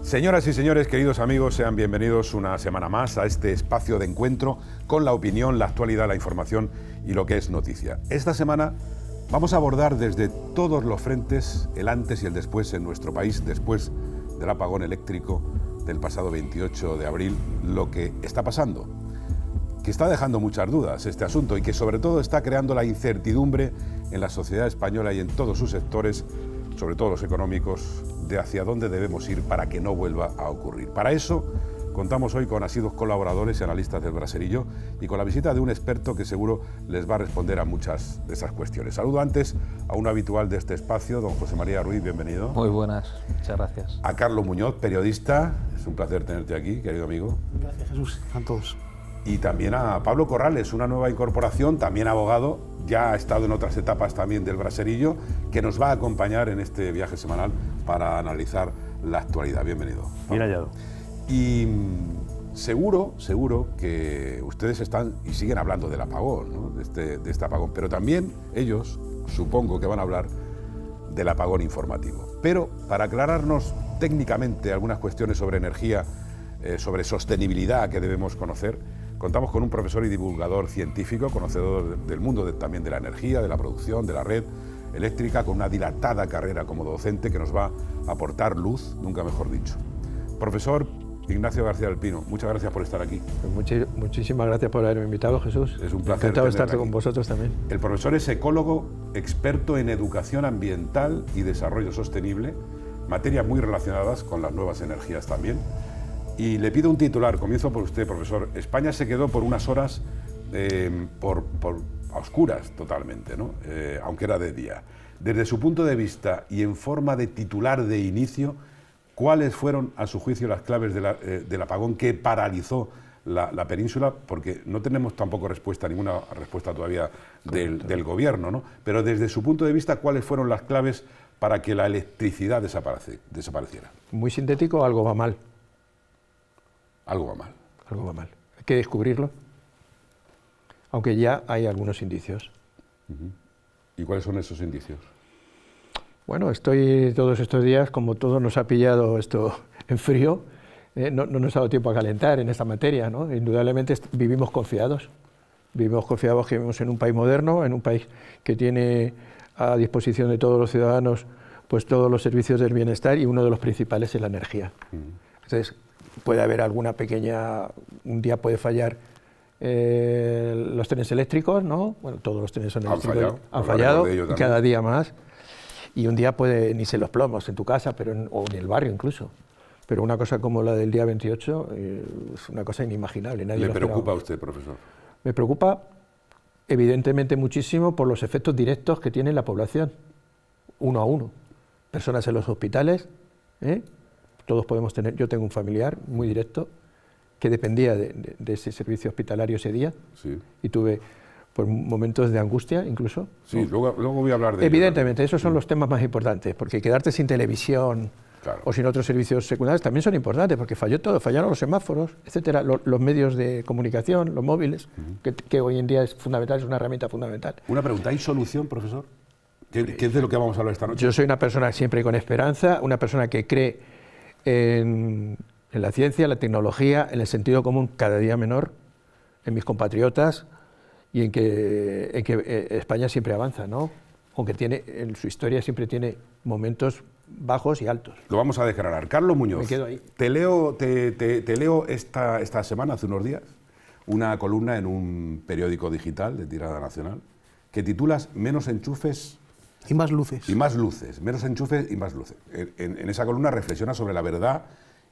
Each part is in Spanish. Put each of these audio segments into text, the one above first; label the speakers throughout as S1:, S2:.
S1: Señoras y señores, queridos amigos, sean bienvenidos una semana más a este espacio de encuentro con la opinión, la actualidad, la información y lo que es noticia. Esta semana vamos a abordar desde todos los frentes el antes y el después en nuestro país, después del apagón eléctrico del pasado 28 de abril, lo que está pasando, que está dejando muchas dudas este asunto y que sobre todo está creando la incertidumbre en la sociedad española y en todos sus sectores, sobre todo los económicos, de hacia dónde debemos ir para que no vuelva a ocurrir. Para eso contamos hoy con asiduos colaboradores y analistas del Braserillo y con la visita de un experto que seguro les va a responder a muchas de esas cuestiones. Saludo antes a un habitual de este espacio, don José María Ruiz, bienvenido.
S2: Muy buenas, muchas gracias.
S1: A Carlos Muñoz, periodista, es un placer tenerte aquí, querido amigo.
S3: Gracias, Jesús, a todos.
S1: Y también a Pablo Corrales, una nueva incorporación, también abogado, ya ha estado en otras etapas también del Braserillo, que nos va a acompañar en este viaje semanal para analizar la actualidad. Bienvenido.
S3: Bien hallado.
S1: Y seguro que ustedes están y siguen hablando del apagón, ¿no? de este apagón, pero también ellos, supongo que van a hablar del apagón informativo. Pero para aclararnos técnicamente algunas cuestiones sobre energía, sobre sostenibilidad que debemos conocer, contamos con un profesor y divulgador científico, conocedor del mundo también de la energía, de la producción, de la red eléctrica, con una dilatada carrera como docente que nos va a aportar luz, nunca mejor dicho. Profesor Ignacio García del Pino, muchas gracias por estar aquí.
S3: Muchísimas gracias por haberme invitado, Jesús.
S1: Es un placer.
S3: Encantado de estar con vosotros también.
S1: El profesor es ecólogo, experto en educación ambiental y desarrollo sostenible, materias muy relacionadas con las nuevas energías también. Y le pido un titular, comienzo por usted, profesor. España se quedó por unas horas a oscuras totalmente, ¿no? Aunque era de día. Desde su punto de vista y en forma de titular de inicio, ¿cuáles fueron, a su juicio, las claves del apagón que paralizó la península? Porque no tenemos tampoco ninguna respuesta todavía del gobierno, ¿no? Pero desde su punto de vista, ¿cuáles fueron las claves para que la electricidad desapareciera?
S3: Muy sintético, algo va mal.
S1: Algo va mal.
S3: Algo va mal. Hay que descubrirlo, aunque ya hay algunos indicios.
S1: ¿Y cuáles son esos indicios?
S3: Bueno, estoy todos estos días, como todo nos ha pillado esto en frío, no nos ha dado tiempo a calentar en esta materia, ¿no? Indudablemente vivimos confiados que vivimos en un país moderno, en un país que tiene a disposición de todos los ciudadanos pues todos los servicios del bienestar, y uno de los principales es la energía. Entonces, puede haber alguna pequeña, un día puede fallar los trenes eléctricos, ¿no? Bueno, todos los trenes eléctricos han fallado cada día más, y un día puede ni se los plomos en tu casa, o en el barrio incluso. Pero una cosa como la del día 28 es una cosa inimaginable.
S1: ¿Le preocupa a usted, profesor?
S3: Me preocupa evidentemente muchísimo por los efectos directos que tiene la población, uno a uno. Personas en los hospitales, todos podemos tener, yo tengo un familiar muy directo que dependía de ese servicio hospitalario ese día, sí. Y tuve pues, momentos de angustia incluso. Sí,
S1: luego voy a hablar de
S3: evidentemente, esos son los temas más importantes, porque quedarte sin televisión, claro, o sin otros servicios secundarios también son importantes, porque falló todo, fallaron los semáforos, etcétera, los medios de comunicación, los móviles, que hoy en día es fundamental, es una herramienta fundamental.
S1: Una pregunta, ¿hay solución, profesor? ¿Qué es de lo que vamos a hablar esta noche?
S3: Yo soy una persona siempre con esperanza, una persona que cree en la ciencia, en la tecnología, en el sentido común cada día menor, en mis compatriotas, y en que España siempre avanza, ¿no? Aunque en su historia siempre tiene momentos bajos y altos.
S1: Lo vamos a desgranar. Carlos Muñoz,
S3: me quedo ahí.
S1: Te leo esta semana, hace unos días, una columna en un periódico digital de tirada nacional que titulas Menos enchufes
S4: y más luces.
S1: Y más luces, menos enchufes y más luces. En esa columna reflexionas sobre la verdad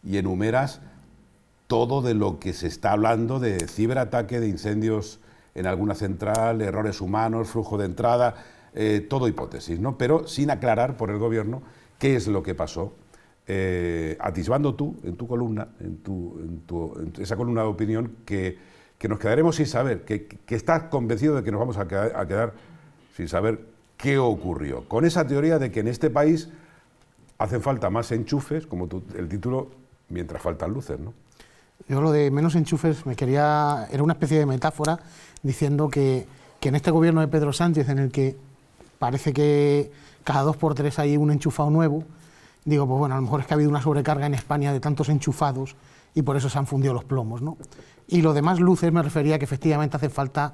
S1: y enumeras todo de lo que se está hablando de ciberataque, de incendios en alguna central, errores humanos, flujo de entrada, todo hipótesis, ¿no? Pero sin aclarar por el gobierno qué es lo que pasó, atisbando tú, en tu columna, en esa columna de opinión, que nos quedaremos sin saber, que estás convencido de que nos vamos a quedar sin saber qué ocurrió. Con esa teoría de que en este país hacen falta más enchufes, como el título, mientras faltan luces, ¿no?
S4: Yo lo de menos enchufes era una especie de metáfora diciendo que en este gobierno de Pedro Sánchez, en el que parece que cada 2 por 3 hay un enchufado nuevo, digo, pues bueno, a lo mejor es que ha habido una sobrecarga en España de tantos enchufados y por eso se han fundido los plomos, ¿no? Y lo demás luces me refería a que efectivamente hace falta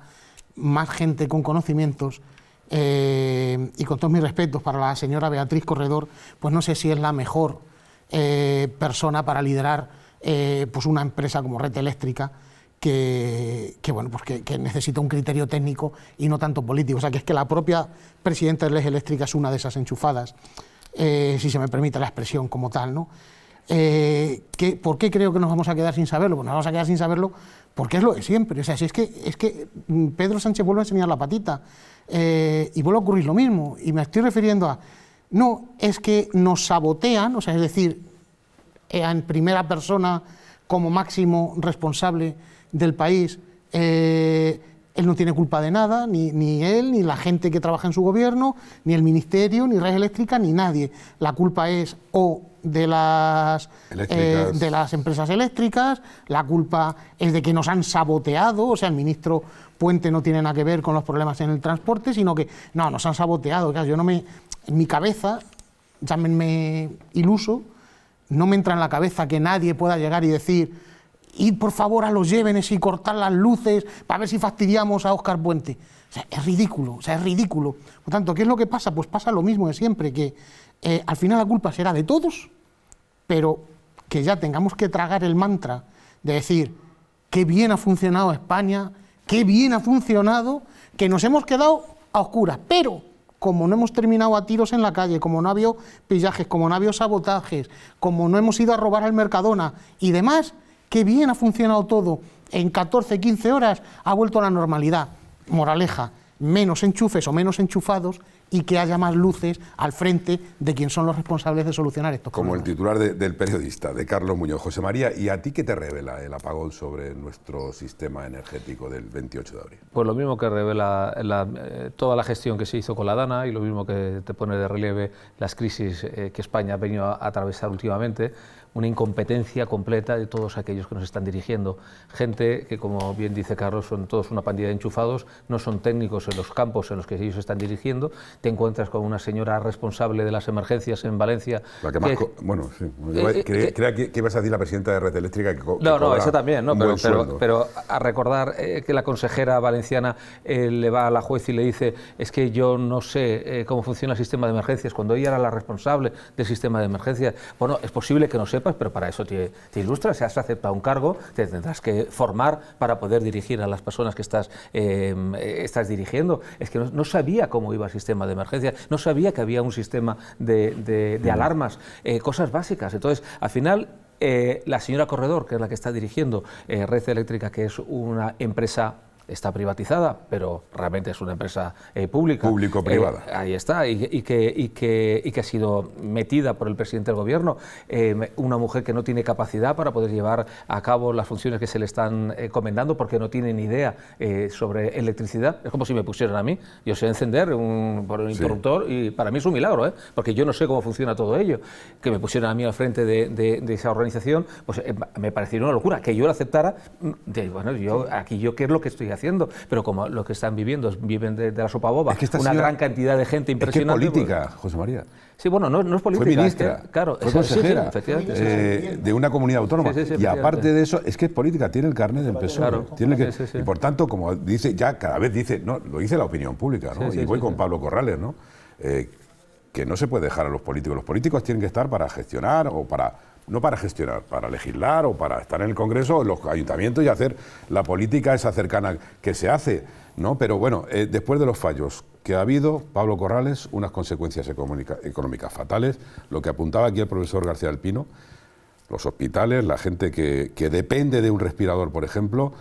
S4: más gente con conocimientos y con todos mis respetos para la señora Beatriz Corredor, pues no sé si es la mejor persona para liderar pues una empresa como Red Eléctrica bueno, pues que necesita un criterio técnico y no tanto político. O sea, que es que la propia presidenta de Red Eléctrica es una de esas enchufadas, si se me permite la expresión como tal, ¿no? ¿Por qué creo que nos vamos a quedar sin saberlo? Pues nos vamos a quedar sin saberlo porque es lo de siempre. O sea, si es que Pedro Sánchez vuelve a enseñar la patita y vuelve a ocurrir lo mismo. Y me estoy refiriendo a, no, es que nos sabotean, o sea, es decir, en primera persona como máximo responsable del país, él no tiene culpa de nada, ni él, ni la gente que trabaja en su gobierno, ni el ministerio, ni Red Eléctrica, ni nadie. La culpa es de las empresas eléctricas, la culpa es de que nos han saboteado, o sea, el ministro Puente no tiene nada que ver con los problemas en el transporte, sino que, no, nos han saboteado. Claro, en mi cabeza, llámenme iluso, no me entra en la cabeza que nadie pueda llegar y decir, ir por favor a los Llévenes y cortar las luces para ver si fastidiamos a Óscar Puente. O sea, es ridículo, Por tanto, ¿qué es lo que pasa? Pues pasa lo mismo de siempre, que al final la culpa será de todos, pero que ya tengamos que tragar el mantra de decir qué bien ha funcionado España, qué bien ha funcionado, que nos hemos quedado a oscuras, pero como no hemos terminado a tiros en la calle, como no ha habido pillajes, como no ha habido sabotajes, como no hemos ido a robar al Mercadona y demás, qué bien ha funcionado todo, en 14, 15 horas ha vuelto a la normalidad. Moraleja, menos enchufes o menos enchufados y que haya más luces al frente de quien son los responsables de solucionar estos problemas.
S1: Como el titular del periodista, de Carlos Muñoz. José María, ¿y a ti qué te revela el apagón sobre nuestro sistema energético del 28 de abril?
S2: Pues lo mismo que revela toda la gestión que se hizo con la DANA y lo mismo que te pone de relieve las crisis que España ha venido a atravesar últimamente, una incompetencia completa de todos aquellos que nos están dirigiendo. Gente que, como bien dice Carlos, son todos una pandilla de enchufados, no son técnicos en los campos en los que ellos están dirigiendo. Te encuentras con una señora responsable de las emergencias en Valencia.
S1: La que más bueno, sí. Creía que ibas a decir la presidenta de Red Eléctrica.
S2: No, eso también, ¿no? Pero a recordar que la consejera valenciana le va a la juez y le dice, es que yo no sé cómo funciona el sistema de emergencias, cuando ella era la responsable del sistema de emergencias. Bueno, es posible que no sepas, pero para eso te ilustras, si has aceptado un cargo, te tendrás que formar para poder dirigir a las personas que estás dirigiendo. Es que no sabía cómo iba el sistema de emergencia, no sabía que había un sistema de alarmas, cosas básicas. Entonces, al final, la señora Corredor, que es la que está dirigiendo Red Eléctrica, que es una empresa, está privatizada, pero realmente es una empresa pública.
S1: Público-privada.
S2: Ahí está, y que ha sido metida por el presidente del gobierno, una mujer que no tiene capacidad para poder llevar a cabo las funciones que se le están encomendando porque no tiene ni idea sobre electricidad. Es como si me pusieran a mí, yo sé encender por un interruptor y para mí es un milagro, porque yo no sé cómo funciona todo ello. Que me pusieran a mí al frente de esa organización, pues me parecería una locura. Que yo lo aceptara, yo qué es lo que estoy haciendo, pero como lo que están viviendo viven de la sopa boba, una gran cantidad de gente impresionante.
S1: Es que es política, José María.
S2: Sí, bueno, no es política.
S1: Fue ministra,
S2: claro,
S1: fue consejera
S2: efectivamente,
S1: de una comunidad autónoma.
S2: Sí,
S1: y aparte de eso, es que es política, tiene el carnet del PSOE.
S2: Claro,
S1: y por tanto, como dice, ya cada vez dice, no, lo dice la opinión pública, ¿no? Y voy con Pablo Corrales, ¿no? Que no se puede dejar a los políticos. Los políticos tienen que estar para gestionar no para gestionar, para legislar o para estar en el Congreso o en los ayuntamientos y hacer la política esa cercana que se hace, ¿no? Pero bueno, después de los fallos que ha habido, Pablo Corrales, unas consecuencias económicas fatales, lo que apuntaba aquí el profesor García del Pino, los hospitales, la gente que depende de un respirador, por ejemplo.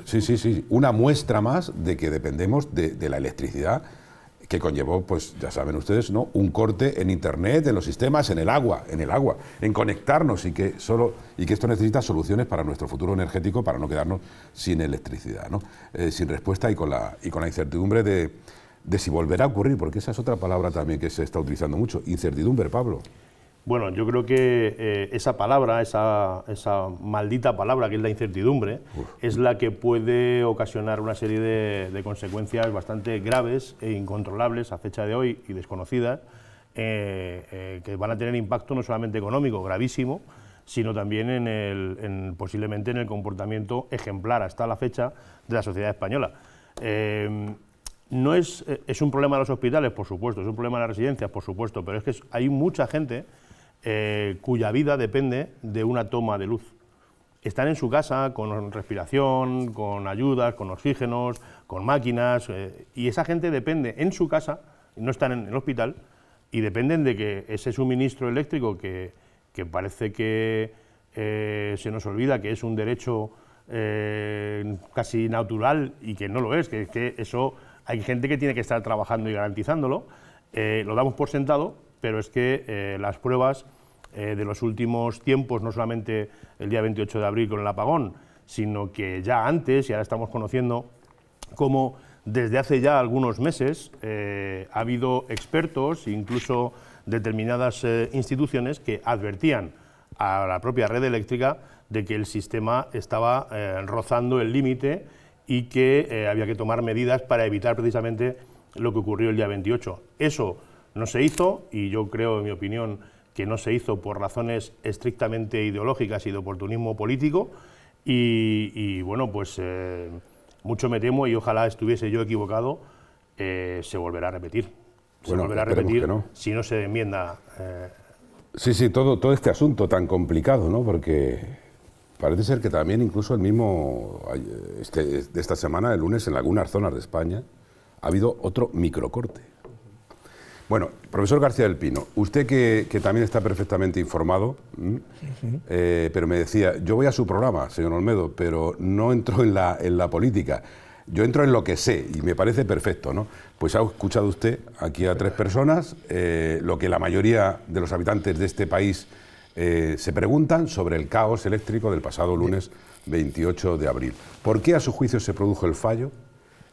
S1: Sí, una muestra más de que dependemos de la electricidad, que conllevó, pues ya saben ustedes, ¿no?, un corte en Internet, en los sistemas, en el agua, en conectarnos y que esto necesita soluciones para nuestro futuro energético, para no quedarnos sin electricidad, ¿no? Sin respuesta y con la incertidumbre de si volverá a ocurrir, porque esa es otra palabra también que se está utilizando mucho, incertidumbre, Pablo.
S5: Bueno, yo creo que esa palabra, esa maldita palabra que es la incertidumbre, es la que puede ocasionar una serie de consecuencias bastante graves e incontrolables a fecha de hoy y desconocidas que van a tener impacto no solamente económico, gravísimo, sino también posiblemente en el comportamiento ejemplar hasta la fecha de la sociedad española. No es un problema de los hospitales, por supuesto, es un problema de las residencias, por supuesto, pero es que hay mucha gente cuya vida depende de una toma de luz. Están en su casa con respiración, con ayudas, con oxígenos, con máquinas, y esa gente depende en su casa, no están en el hospital, y dependen de que ese suministro eléctrico que parece que se nos olvida que es un derecho casi natural y que no lo es, que eso hay gente que tiene que estar trabajando y garantizándolo, lo damos por sentado, pero es que las pruebas de los últimos tiempos, no solamente el día 28 de abril con el apagón, sino que ya antes, y ahora estamos conociendo cómo desde hace ya algunos meses ha habido expertos, incluso determinadas instituciones, que advertían a la propia red eléctrica de que el sistema estaba rozando el límite y que había que tomar medidas para evitar precisamente lo que ocurrió el día 28. Eso no se hizo, y yo creo, en mi opinión, que no se hizo por razones estrictamente ideológicas y de oportunismo político, y bueno, pues mucho me temo, y ojalá estuviese yo equivocado, se volverá a repetir. Se volverá a repetir si no se enmienda.
S1: Sí, todo este asunto tan complicado, ¿no? Porque parece ser que también incluso el mismo, de esta semana, el lunes, en algunas zonas de España, ha habido otro microcorte. Bueno, profesor García del Pino, usted que también está perfectamente informado, pero me decía, yo voy a su programa, señor Olmedo, pero no entro en la política, yo entro en lo que sé y me parece perfecto, ¿no? Pues ha escuchado usted aquí a 3 personas, lo que la mayoría de los habitantes de este país se preguntan sobre el caos eléctrico del pasado lunes 28 de abril. ¿Por qué a su juicio se produjo el fallo,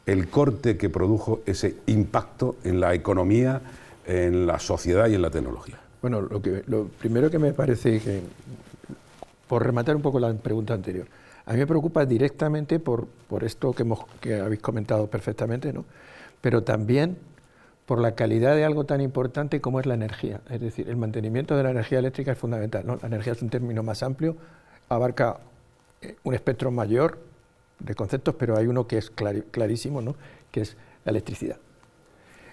S1: el corte que produjo ese impacto en la economía, en la sociedad y en la tecnología?
S3: Bueno, lo primero que me parece que, por rematar un poco la pregunta anterior, a mí me preocupa directamente por esto que habéis comentado perfectamente, ¿no? Pero también por la calidad de algo tan importante como es la energía. Es decir, el mantenimiento de la energía eléctrica es fundamental, ¿no? La energía es un término más amplio, abarca un espectro mayor de conceptos, pero hay uno que es clarísimo, ¿no? Que es la electricidad.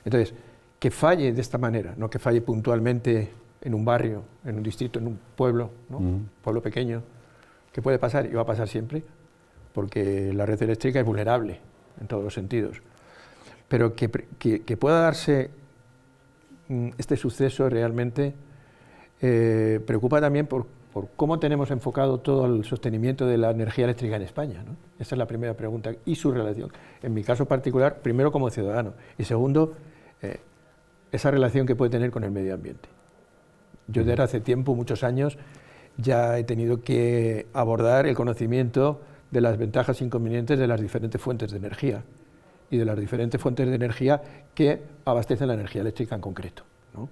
S3: Entonces, que falle de esta manera, no que falle puntualmente en un barrio, en un distrito, en un pueblo, ¿no? Pueblo pequeño, que puede pasar y va a pasar siempre, porque la red eléctrica es vulnerable en todos los sentidos. Pero que pueda darse este suceso realmente preocupa también por cómo tenemos enfocado todo el sostenimiento de la energía eléctrica en España, ¿no? Esa es la primera pregunta, y su relación. En mi caso particular, primero como ciudadano, y segundo, esa relación que puede tener con el medio ambiente. Yo desde hace tiempo, muchos años, ya he tenido que abordar el conocimiento de las ventajas e inconvenientes de las diferentes fuentes de energía y de las diferentes fuentes de energía que abastecen la energía eléctrica en concreto, ¿no?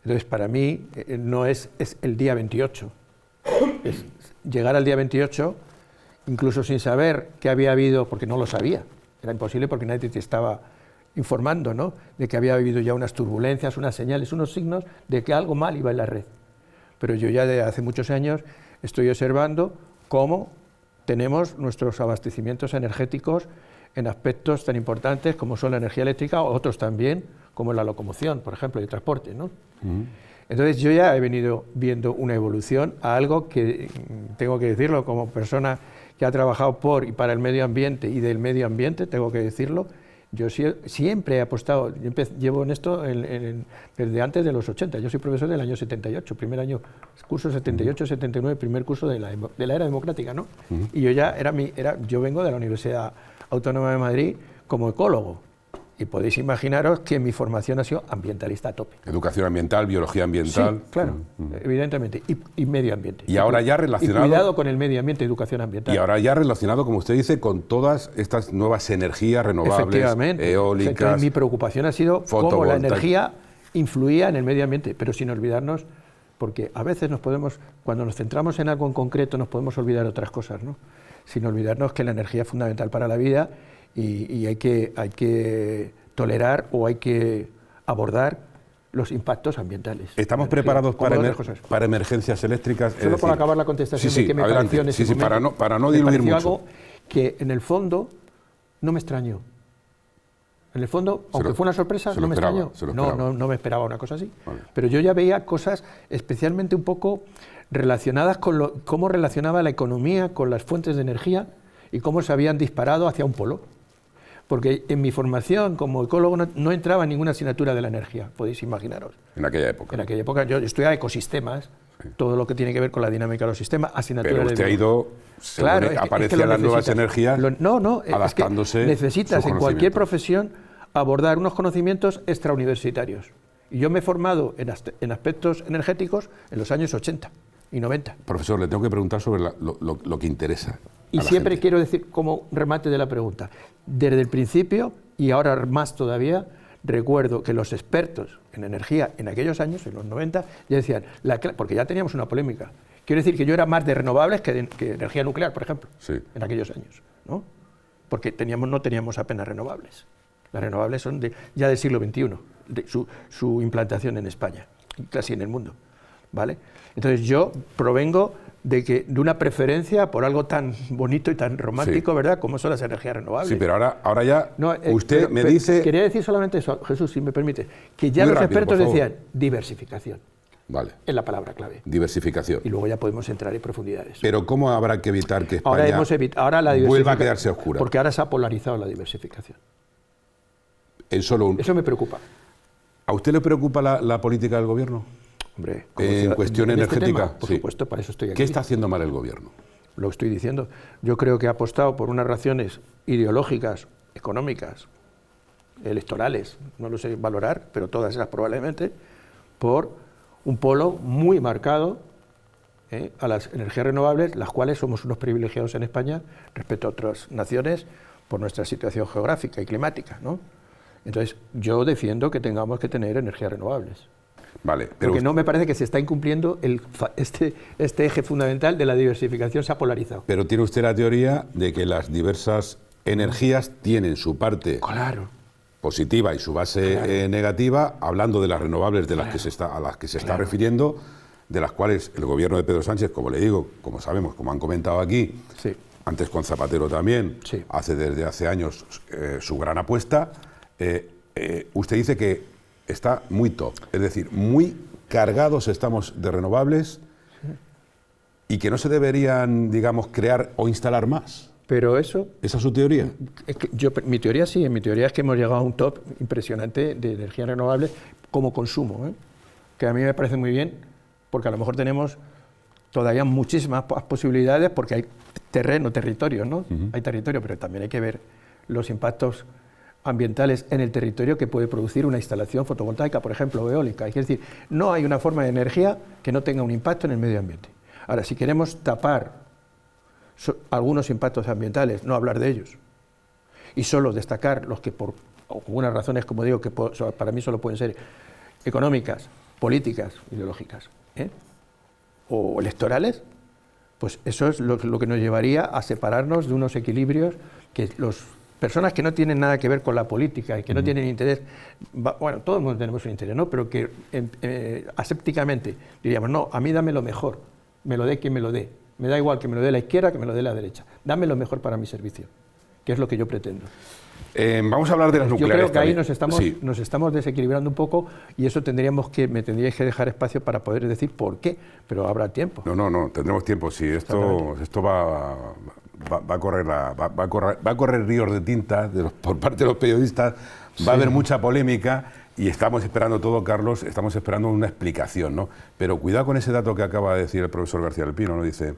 S3: Entonces, para mí, no es el día 28, es llegar al día 28, incluso sin saber qué había habido, porque no lo sabía, era imposible porque nadie te estaba informando, ¿no?, de que había habido ya unas turbulencias, unas señales, unos signos de que algo mal iba en la red. Pero yo ya de hace muchos años estoy observando cómo tenemos nuestros abastecimientos energéticos en aspectos tan importantes como son la energía eléctrica, o otros también, como la locomoción, por ejemplo, y el transporte, ¿no? Entonces yo ya he venido viendo una evolución a algo que, tengo que decirlo, como persona que ha trabajado por y para el medio ambiente y del medio ambiente, tengo que decirlo, yo siempre he apostado, llevo en esto desde antes de los 80, yo soy profesor del año 78, primer año, curso 78-79, primer curso de la era democrática, ¿no? Y yo ya yo vengo de la Universidad Autónoma de Madrid como ecólogo, y podéis imaginaros que mi formación ha sido ambientalista a tope.
S1: Educación ambiental, biología ambiental.
S3: Sí, claro, evidentemente, y medio ambiente.
S1: Y ahora ya relacionado...
S3: Y cuidado con el medio ambiente, educación ambiental.
S1: Y ahora ya relacionado, como usted dice, con todas estas nuevas energías renovables, eólicas...
S3: Entonces, mi preocupación ha sido cómo la energía influía en el medio ambiente, pero sin olvidarnos, porque a veces cuando nos centramos en algo en concreto, nos podemos olvidar de otras cosas, ¿no? Sin olvidarnos que la energía es fundamental para la vida y hay que tolerar o hay que abordar los impactos ambientales.
S1: ¿Estamos preparados para emergencias eléctricas?
S3: Solo para acabar la contestación de qué me pareció en ese momento.
S1: Para no diluir mucho.
S3: Algo que en el fondo no me extrañó. En el fondo, aunque fue una sorpresa, no me extrañó. No me esperaba una cosa así. Vale. Pero yo ya veía cosas especialmente un poco relacionadas con cómo relacionaba la economía con las fuentes de energía y cómo se habían disparado hacia un polo. Porque en mi formación como ecólogo no entraba en ninguna asignatura de la energía, podéis imaginaros.
S1: En aquella época.
S3: En aquella época yo estudiaba ecosistemas, sí, todo lo que tiene que ver con la dinámica de los sistemas, asignatura
S1: de... Pero usted ha ido,
S3: claro,
S1: aparecían las nuevas energías, adaptándose.
S3: Es que necesitas en cualquier profesión abordar unos conocimientos extrauniversitarios. Y yo me he formado en aspectos energéticos en los años 80 y 90.
S1: Profesor, le tengo que preguntar sobre lo que interesa.
S3: Y siempre quiero decir, como remate de la pregunta, desde el principio, y ahora más todavía, recuerdo que los expertos en energía en aquellos años, en los 90, ya decían, porque ya teníamos una polémica, quiero decir que yo era más de renovables que energía nuclear, por ejemplo,
S1: sí,
S3: en aquellos años, ¿no? Porque no teníamos apenas renovables. Las renovables son ya del siglo XXI, su implantación en España, casi en el mundo, ¿vale? Entonces yo provengo de una preferencia por algo tan bonito y tan romántico, sí, ¿verdad?, como son las energías renovables.
S1: Sí, pero ahora ya usted me dice...
S3: Quería decir solamente eso, Jesús, si me permite, que ya los expertos decían diversificación.
S1: Vale.
S3: Es la palabra clave.
S1: Diversificación.
S3: Y luego ya podemos entrar en profundidades.
S1: Pero ¿cómo habrá que evitar que España vuelva a quedarse oscura?
S3: Porque ahora se ha polarizado la diversificación.
S1: Eso
S3: me preocupa.
S1: ¿A usted le preocupa la política del gobierno?
S3: Hombre,
S1: en cuestión energética,
S3: este tema, por supuesto, para eso estoy aquí.
S1: ¿Qué está haciendo mal el gobierno?
S3: Lo estoy diciendo. Yo creo que ha apostado por unas razones ideológicas, económicas, electorales, no lo sé valorar, pero todas esas probablemente, por un polo muy marcado a las energías renovables, las cuales somos unos privilegiados en España respecto a otras naciones por nuestra situación geográfica y climática, ¿no? Entonces, yo defiendo que tengamos que tener energías renovables.
S1: Vale, pero
S3: porque no me parece que se está incumpliendo este eje fundamental de la diversificación, se ha polarizado.
S1: Pero tiene usted la teoría de que las diversas energías tienen su parte positiva y su base negativa, hablando de las renovables a las que se está refiriendo, de las cuales el gobierno de Pedro Sánchez, como le digo, como sabemos, como han comentado aquí,
S3: sí,
S1: antes con Zapatero también,
S3: sí,
S1: desde hace años su gran apuesta. Usted dice que está muy top, es decir, muy cargados estamos de renovables, sí, y que no se deberían, digamos, crear o instalar más.
S3: Pero eso...
S1: ¿Esa es su teoría?
S3: Es que mi teoría sí, mi teoría es que hemos llegado a un top impresionante de energías renovables como consumo, que a mí me parece muy bien, porque a lo mejor tenemos todavía muchísimas posibilidades, porque hay territorios, ¿no? Hay territorio, pero también hay que ver los impactos ambientales en el territorio que puede producir una instalación fotovoltaica, por ejemplo, o eólica. Es decir, no hay una forma de energía que no tenga un impacto en el medio ambiente. Ahora, si queremos tapar algunos impactos ambientales, no hablar de ellos, y solo destacar los que por algunas razones, como digo, que para mí solo pueden ser económicas, políticas, ideológicas, o electorales, pues eso es lo que nos llevaría a separarnos de unos equilibrios que personas que no tienen nada que ver con la política y que no tienen interés, bueno, todo el mundo tenemos un interés, ¿no? Pero que asépticamente diríamos, no, a mí dame lo mejor, me lo dé quien me lo dé, me da igual que me lo dé la izquierda que me lo dé la derecha, dame lo mejor para mi servicio, que es lo que yo pretendo.
S1: Vamos a hablar de las nucleares.
S3: Yo creo que
S1: también.
S3: Ahí nos estamos desequilibrando un poco y eso me tendríais que dejar espacio para poder decir por qué, pero habrá tiempo.
S1: No, tendremos tiempo. Si esto va a correr ríos de tinta por parte de los periodistas, va a haber mucha polémica y estamos esperando todo, Carlos, estamos esperando una explicación, ¿no? Pero cuidado con ese dato que acaba de decir el profesor García del Pino, ¿no? Dice,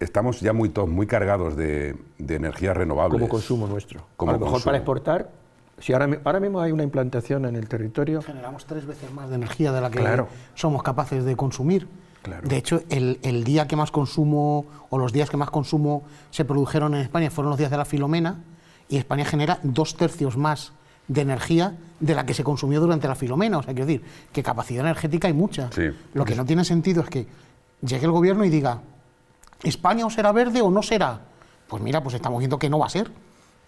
S1: estamos ya muy cargados de energías renovables.
S3: Como consumo nuestro. A lo mejor para exportar, si ahora mismo hay una implantación en el territorio...
S4: Generamos 3 veces más de energía de la que somos capaces de consumir.
S3: Claro.
S4: De hecho, el día que más consumo, o los días que más consumo se produjeron en España fueron los días de la Filomena, y España genera 2/3 más de energía de la que se consumió durante la Filomena. O sea, quiero decir, que capacidad energética hay mucha.
S1: Sí.
S4: Lo que no tiene sentido es que llegue el gobierno y diga, ¿España o será verde o no será? Pues mira, pues estamos viendo que no va a ser.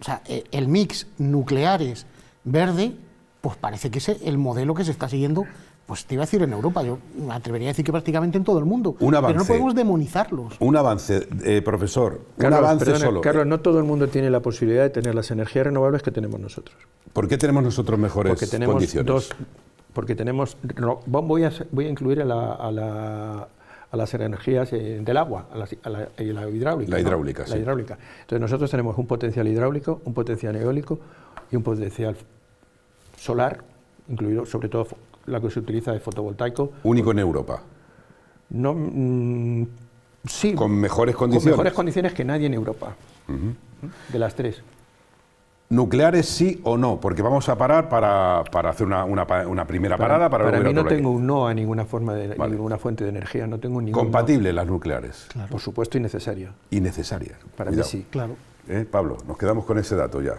S4: O sea, el mix nucleares verde pues parece que es el modelo que se está siguiendo, pues te iba a decir en Europa, yo me atrevería a decir que prácticamente en todo el mundo.
S1: Un avance.
S4: Pero no podemos demonizarlos.
S1: Un avance, profesor,
S3: Carlos,
S1: un avance
S3: perdone,
S1: solo.
S3: Carlos, no todo el mundo tiene la posibilidad de tener las energías renovables que tenemos nosotros.
S1: ¿Por qué tenemos nosotros mejores
S3: Porque tenemos
S1: condiciones?
S3: porque tenemos, voy a incluir a las energías del agua, a la hidráulica.
S1: La hidráulica,
S3: ¿no?
S1: sí.
S3: La hidráulica. Entonces nosotros tenemos un potencial hidráulico, un potencial eólico y un potencial solar, incluido sobre todo la que se utiliza de fotovoltaico.
S1: Único en Europa.
S3: No, sí.
S1: Con mejores condiciones.
S3: Con mejores condiciones que nadie en Europa. De las tres.
S1: ¿Nucleares sí o no? Porque vamos a parar para hacer una primera parada.
S3: Para mí no tengo
S1: un
S3: un no a ninguna forma de ninguna fuente de energía. No tengo ningún
S1: compatible las nucleares.
S3: no. Por supuesto, innecesaria.
S1: Innecesarias.
S3: Para
S1: Cuidado.
S3: mí sí.
S4: Claro.
S1: Pablo, nos quedamos con ese dato ya.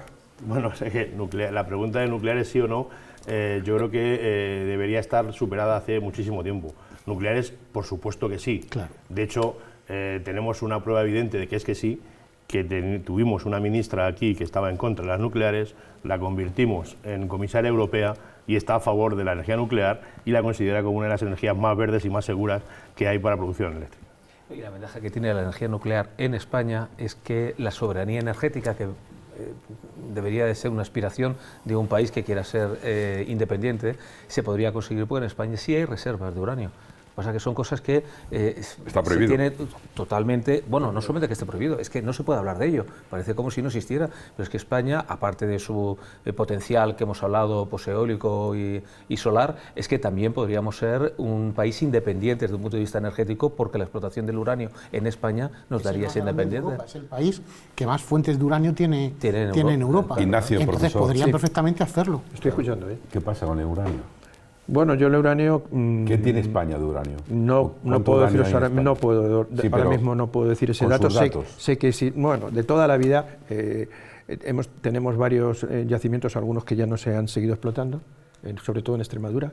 S5: Bueno, es que la pregunta de nucleares sí o no, yo creo que debería estar superada hace muchísimo tiempo. Nucleares, por supuesto que sí.
S4: Claro.
S5: De hecho, tenemos una prueba evidente de que es que sí, que tuvimos una ministra aquí que estaba en contra de las nucleares, la convertimos en comisaria europea y está a favor de la energía nuclear y la considera como una de las energías más verdes y más seguras que hay para producción eléctrica.
S2: Y la ventaja que tiene la energía nuclear en España es que la soberanía energética, que debería de ser una aspiración de un país que quiera ser independiente, se podría conseguir porque en España sí hay reservas de uranio. Pasa que son cosas que
S1: Está prohibido.
S2: se tiene totalmente, bueno, no solamente que esté prohibido, es que no se puede hablar de ello, parece como si no existiera, pero es que España, aparte de su potencial que hemos hablado, pues eólico y solar, es que también podríamos ser un país independiente desde un punto de vista energético, porque la explotación del uranio en España nos daría esa independencia.
S4: Es el país que más fuentes de uranio tiene en Europa.
S1: Ignacio,
S4: Entonces
S1: profesor.
S4: podrían
S3: Sí.
S4: perfectamente hacerlo.
S3: Estoy escuchando, ¿eh?
S1: ¿Qué pasa con el uranio?
S3: Bueno, yo el uranio...
S1: ¿Qué tiene España de uranio?
S3: No
S1: ¿Cuánto
S3: puedo
S1: uranio
S3: deciros
S1: hay en
S3: ahora,
S1: España?
S3: no puedo,
S1: Sí,
S3: ahora
S1: pero
S3: mismo no puedo decir ese
S1: con
S3: dato.
S1: sus datos.
S3: Sé que sí, bueno, de toda la vida tenemos varios yacimientos, algunos que ya no se han seguido explotando, sobre todo en Extremadura,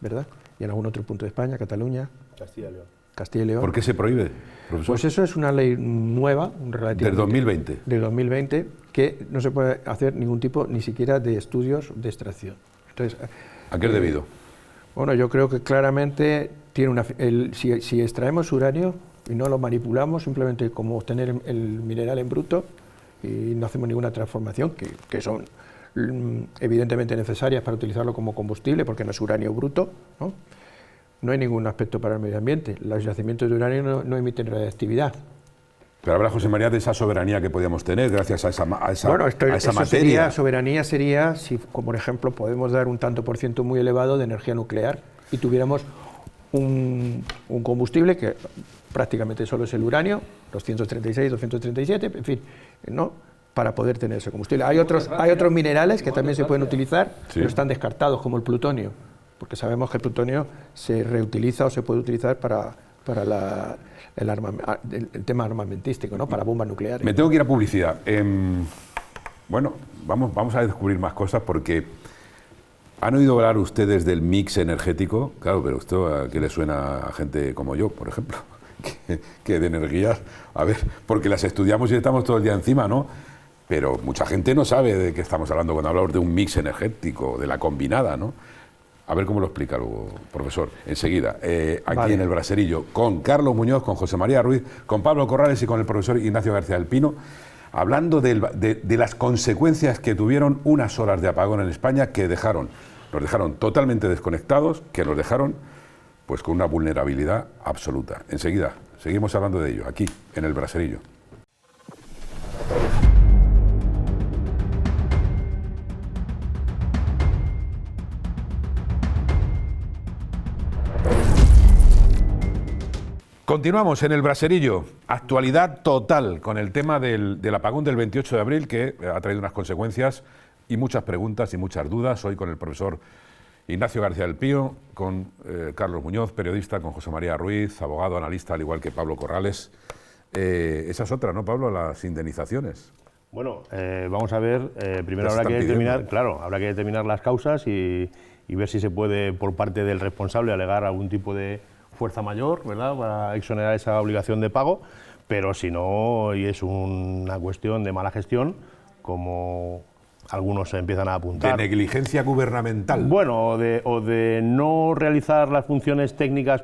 S3: ¿verdad? Y en algún otro punto de España, Cataluña,
S5: Castilla y León.
S3: Castilla y León.
S1: ¿Por qué se prohíbe, profesor?
S3: Pues eso es una ley nueva, relativamente,
S1: Del 2020.
S3: del 2020, que no se puede hacer ningún tipo, ni siquiera de estudios de extracción. Entonces,
S1: ¿A qué es debido?
S3: bueno, yo creo que claramente tiene si extraemos uranio y no lo manipulamos, simplemente como obtener el mineral en bruto y no hacemos ninguna transformación, que son evidentemente necesarias para utilizarlo como combustible, porque no es uranio bruto, no hay ningún aspecto para el medio ambiente. Los yacimientos de uranio no emiten radiactividad.
S1: Pero habla José María de esa soberanía que podíamos tener gracias a esa
S3: Bueno,
S1: esa materia.
S3: Soberanía sería si, como por ejemplo, podemos dar un tanto por ciento muy elevado de energía nuclear y tuviéramos un combustible que prácticamente solo es el uranio, 236, 237, en fin, ¿no? Para poder tener ese combustible. Hay otros minerales que también se pueden utilizar,
S1: Sí.
S3: pero están descartados, como el plutonio, porque sabemos que el plutonio se reutiliza o se puede utilizar para el tema armamentístico, ¿no? Para bombas nucleares.
S1: Me tengo que ir a publicidad. Bueno, vamos a descubrir más cosas porque han oído hablar ustedes del mix energético. Claro, pero esto a qué le suena a gente como yo, por ejemplo, que de energías, a ver, porque las estudiamos y estamos todo el día encima, ¿no? Pero mucha gente no sabe de qué estamos hablando cuando hablamos de un mix energético, de la combinada, ¿no? A ver cómo lo explica luego, profesor, enseguida, aquí
S3: Vale.
S1: en el Braserillo, con Carlos Muñoz, con José María Ruiz, con Pablo Corrales y con el profesor Ignacio García del Pino, hablando de las consecuencias que tuvieron unas horas de apagón en España que nos dejaron totalmente desconectados, que nos dejaron pues con una vulnerabilidad absoluta. Enseguida, seguimos hablando de ello, aquí, en el Braserillo. Continuamos en el Braserillo, actualidad total con el tema del apagón del 28 de abril que ha traído unas consecuencias y muchas preguntas y muchas dudas. Hoy con el profesor Ignacio García del Pío, con Carlos Muñoz, periodista, con José María Ruiz, abogado, analista, al igual que Pablo Corrales. Esa es otra, ¿no, Pablo? Las indemnizaciones.
S5: Bueno, vamos a ver, primero
S1: Las
S5: habrá que
S1: están
S5: determinar,
S1: pidiendo.
S5: claro, habrá que determinar las causas y ver si se puede, por parte del responsable, alegar algún tipo de fuerza mayor, ¿verdad?, para exonerar esa obligación de pago, pero si no, y es una cuestión de mala gestión, como algunos se empiezan a apuntar.
S1: ¿De negligencia gubernamental?
S5: Bueno, o de no realizar las funciones técnicas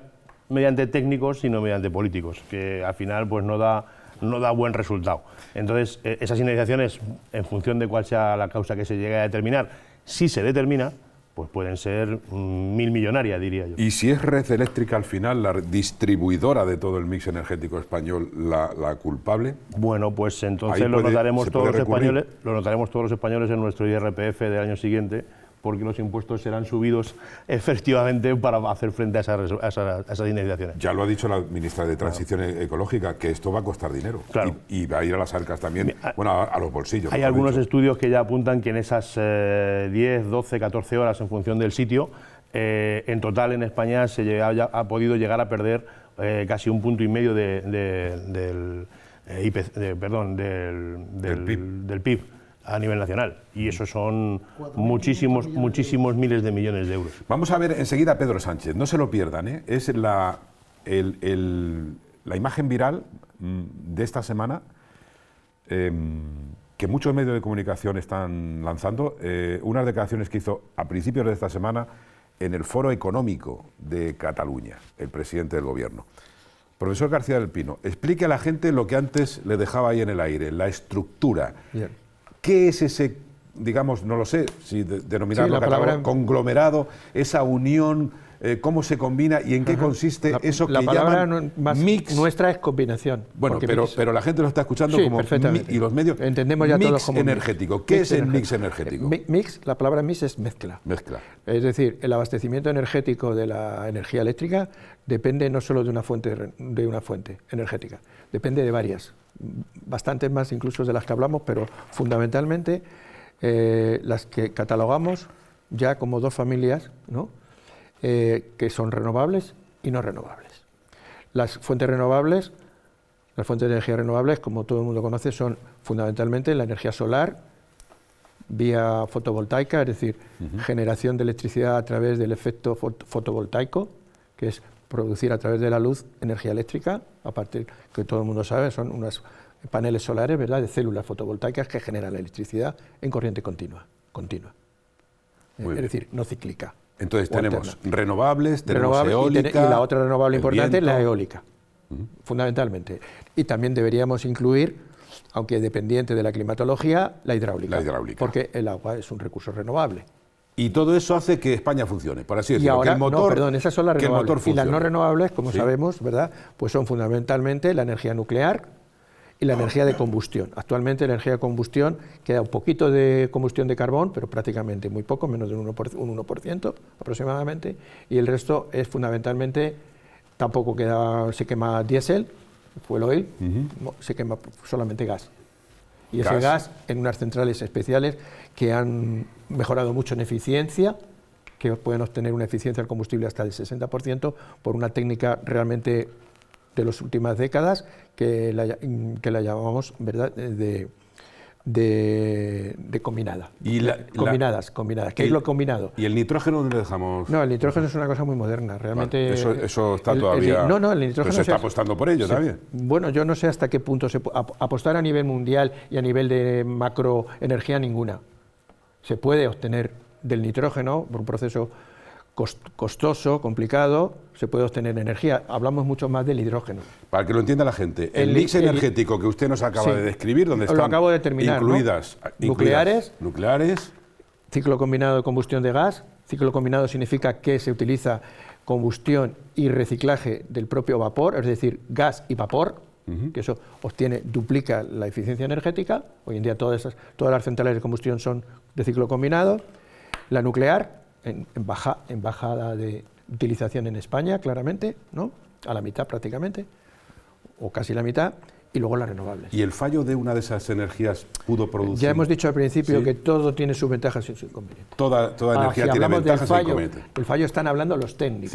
S5: mediante técnicos, sino mediante políticos, que al final pues no da buen resultado. Entonces, esas indemnizaciones, en función de cuál sea la causa que se llegue a determinar, si se determina, pues pueden ser 1.000 millonarias, diría yo.
S1: ¿Y si es Red Eléctrica al final, la distribuidora de todo el mix energético español, la culpable?
S5: Bueno, pues entonces lo notaremos todos los españoles en nuestro IRPF del año siguiente, porque los impuestos serán subidos efectivamente para hacer frente a esas indemnizaciones.
S1: Ya lo ha dicho la ministra de Transición Ecológica, que esto va a costar dinero.
S5: Claro.
S1: Y va a ir a las arcas también, bueno, a los bolsillos.
S5: Hay algunos estudios que ya apuntan que en esas 10, 12, 14 horas, en función del sitio, en total en España se ha podido llegar a perder casi 1,5 puntos del PIB. A nivel nacional, y eso son muchísimos miles de millones de euros.
S1: Vamos a ver enseguida a Pedro Sánchez, no se lo pierdan, ¿eh? Es la imagen viral de esta semana que muchos medios de comunicación están lanzando, unas declaraciones que hizo a principios de esta semana en el Foro Económico de Cataluña, el presidente del gobierno. Profesor García del Pino, explique a la gente lo que antes le dejaba ahí en el aire, la estructura.
S3: Bien.
S1: ¿Qué es ese, digamos, no lo sé, si denominarlo conglomerado, esa unión, cómo se combina y en qué consiste eso que llaman
S3: mix? La palabra más nuestra es combinación.
S1: Bueno, pero la gente lo está escuchando como y los medios.
S3: Entendemos ya
S1: mix
S3: todos como
S1: energético. ¿Qué es el mix energético?
S3: Mix, la palabra mix es mezcla.
S1: Mezcla.
S3: Es decir, el abastecimiento energético de la energía eléctrica depende no solo de una fuente energética, depende de varias. Bastantes más incluso de las que hablamos, pero fundamentalmente las que catalogamos ya como dos familias, ¿no? Que son renovables y no renovables. Las fuentes renovables, las fuentes de energía renovables, como todo el mundo conoce, son fundamentalmente la energía solar vía fotovoltaica, es decir, generación de electricidad a través del efecto fotovoltaico, que es producir a través de la luz energía eléctrica, aparte que todo el mundo sabe, son unos paneles solares, ¿verdad?, de células fotovoltaicas que generan la electricidad en corriente continua. Es decir, no cíclica.
S1: Entonces tenemos renovables, tenemos eólica.
S3: Y la otra renovable importante es la
S1: viento.
S3: eólica, fundamentalmente. Y también deberíamos incluir, aunque dependiente de la climatología, la hidráulica. Porque el agua es un recurso renovable.
S1: Y todo eso hace que España funcione, por así decirlo.
S3: Y ahora,
S1: que el motor,
S3: esas son las renovables. Y las no renovables, como
S1: ¿sí?
S3: sabemos, ¿verdad?, pues son fundamentalmente la energía nuclear y la energía de combustión. Actualmente la energía de combustión queda un poquito de combustión de carbón, pero prácticamente muy poco, menos de un 1% aproximadamente, y el resto es fundamentalmente, tampoco se quema diésel, fuel oil, se quema solamente gas. Y ese gas en unas centrales especiales que han mejorado mucho en eficiencia, que pueden obtener una eficiencia del combustible hasta del 60% por una técnica realmente de las últimas décadas que la llamamos, ¿verdad?, de combinada. Combinadas. ¿Qué es lo combinado?
S1: ¿Y el nitrógeno dónde lo dejamos?
S3: No, el nitrógeno es una cosa muy moderna, realmente.
S1: Vale, eso está todavía.
S3: El nitrógeno
S1: pero se está apostando por ello también.
S3: Bueno, yo no sé hasta qué punto apostar a nivel mundial y a nivel de macroenergía ninguna. Se puede obtener del nitrógeno por un proceso costoso, complicado, se puede obtener energía. Hablamos mucho más del hidrógeno.
S1: Para que lo entienda la gente, el mix energético que usted nos acaba de describir, donde están
S3: acabo de terminar,
S1: incluidas nucleares,
S3: ciclo combinado de combustión de gas. Ciclo combinado significa que se utiliza combustión y reciclaje del propio vapor, es decir, gas y vapor, que eso duplica la eficiencia energética. Hoy en día todas las centrales de combustión son de ciclo combinado. La nuclear, en bajada de utilización en España, claramente, ¿no?, a la mitad prácticamente, o casi la mitad, y luego las renovables.
S1: ¿Y el fallo de una de esas energías pudo producir?
S3: Ya hemos dicho al principio que todo tiene sus ventajas y sus inconvenientes.
S1: Toda energía tiene ventajas e inconvenientes.
S3: El fallo están hablando los técnicos.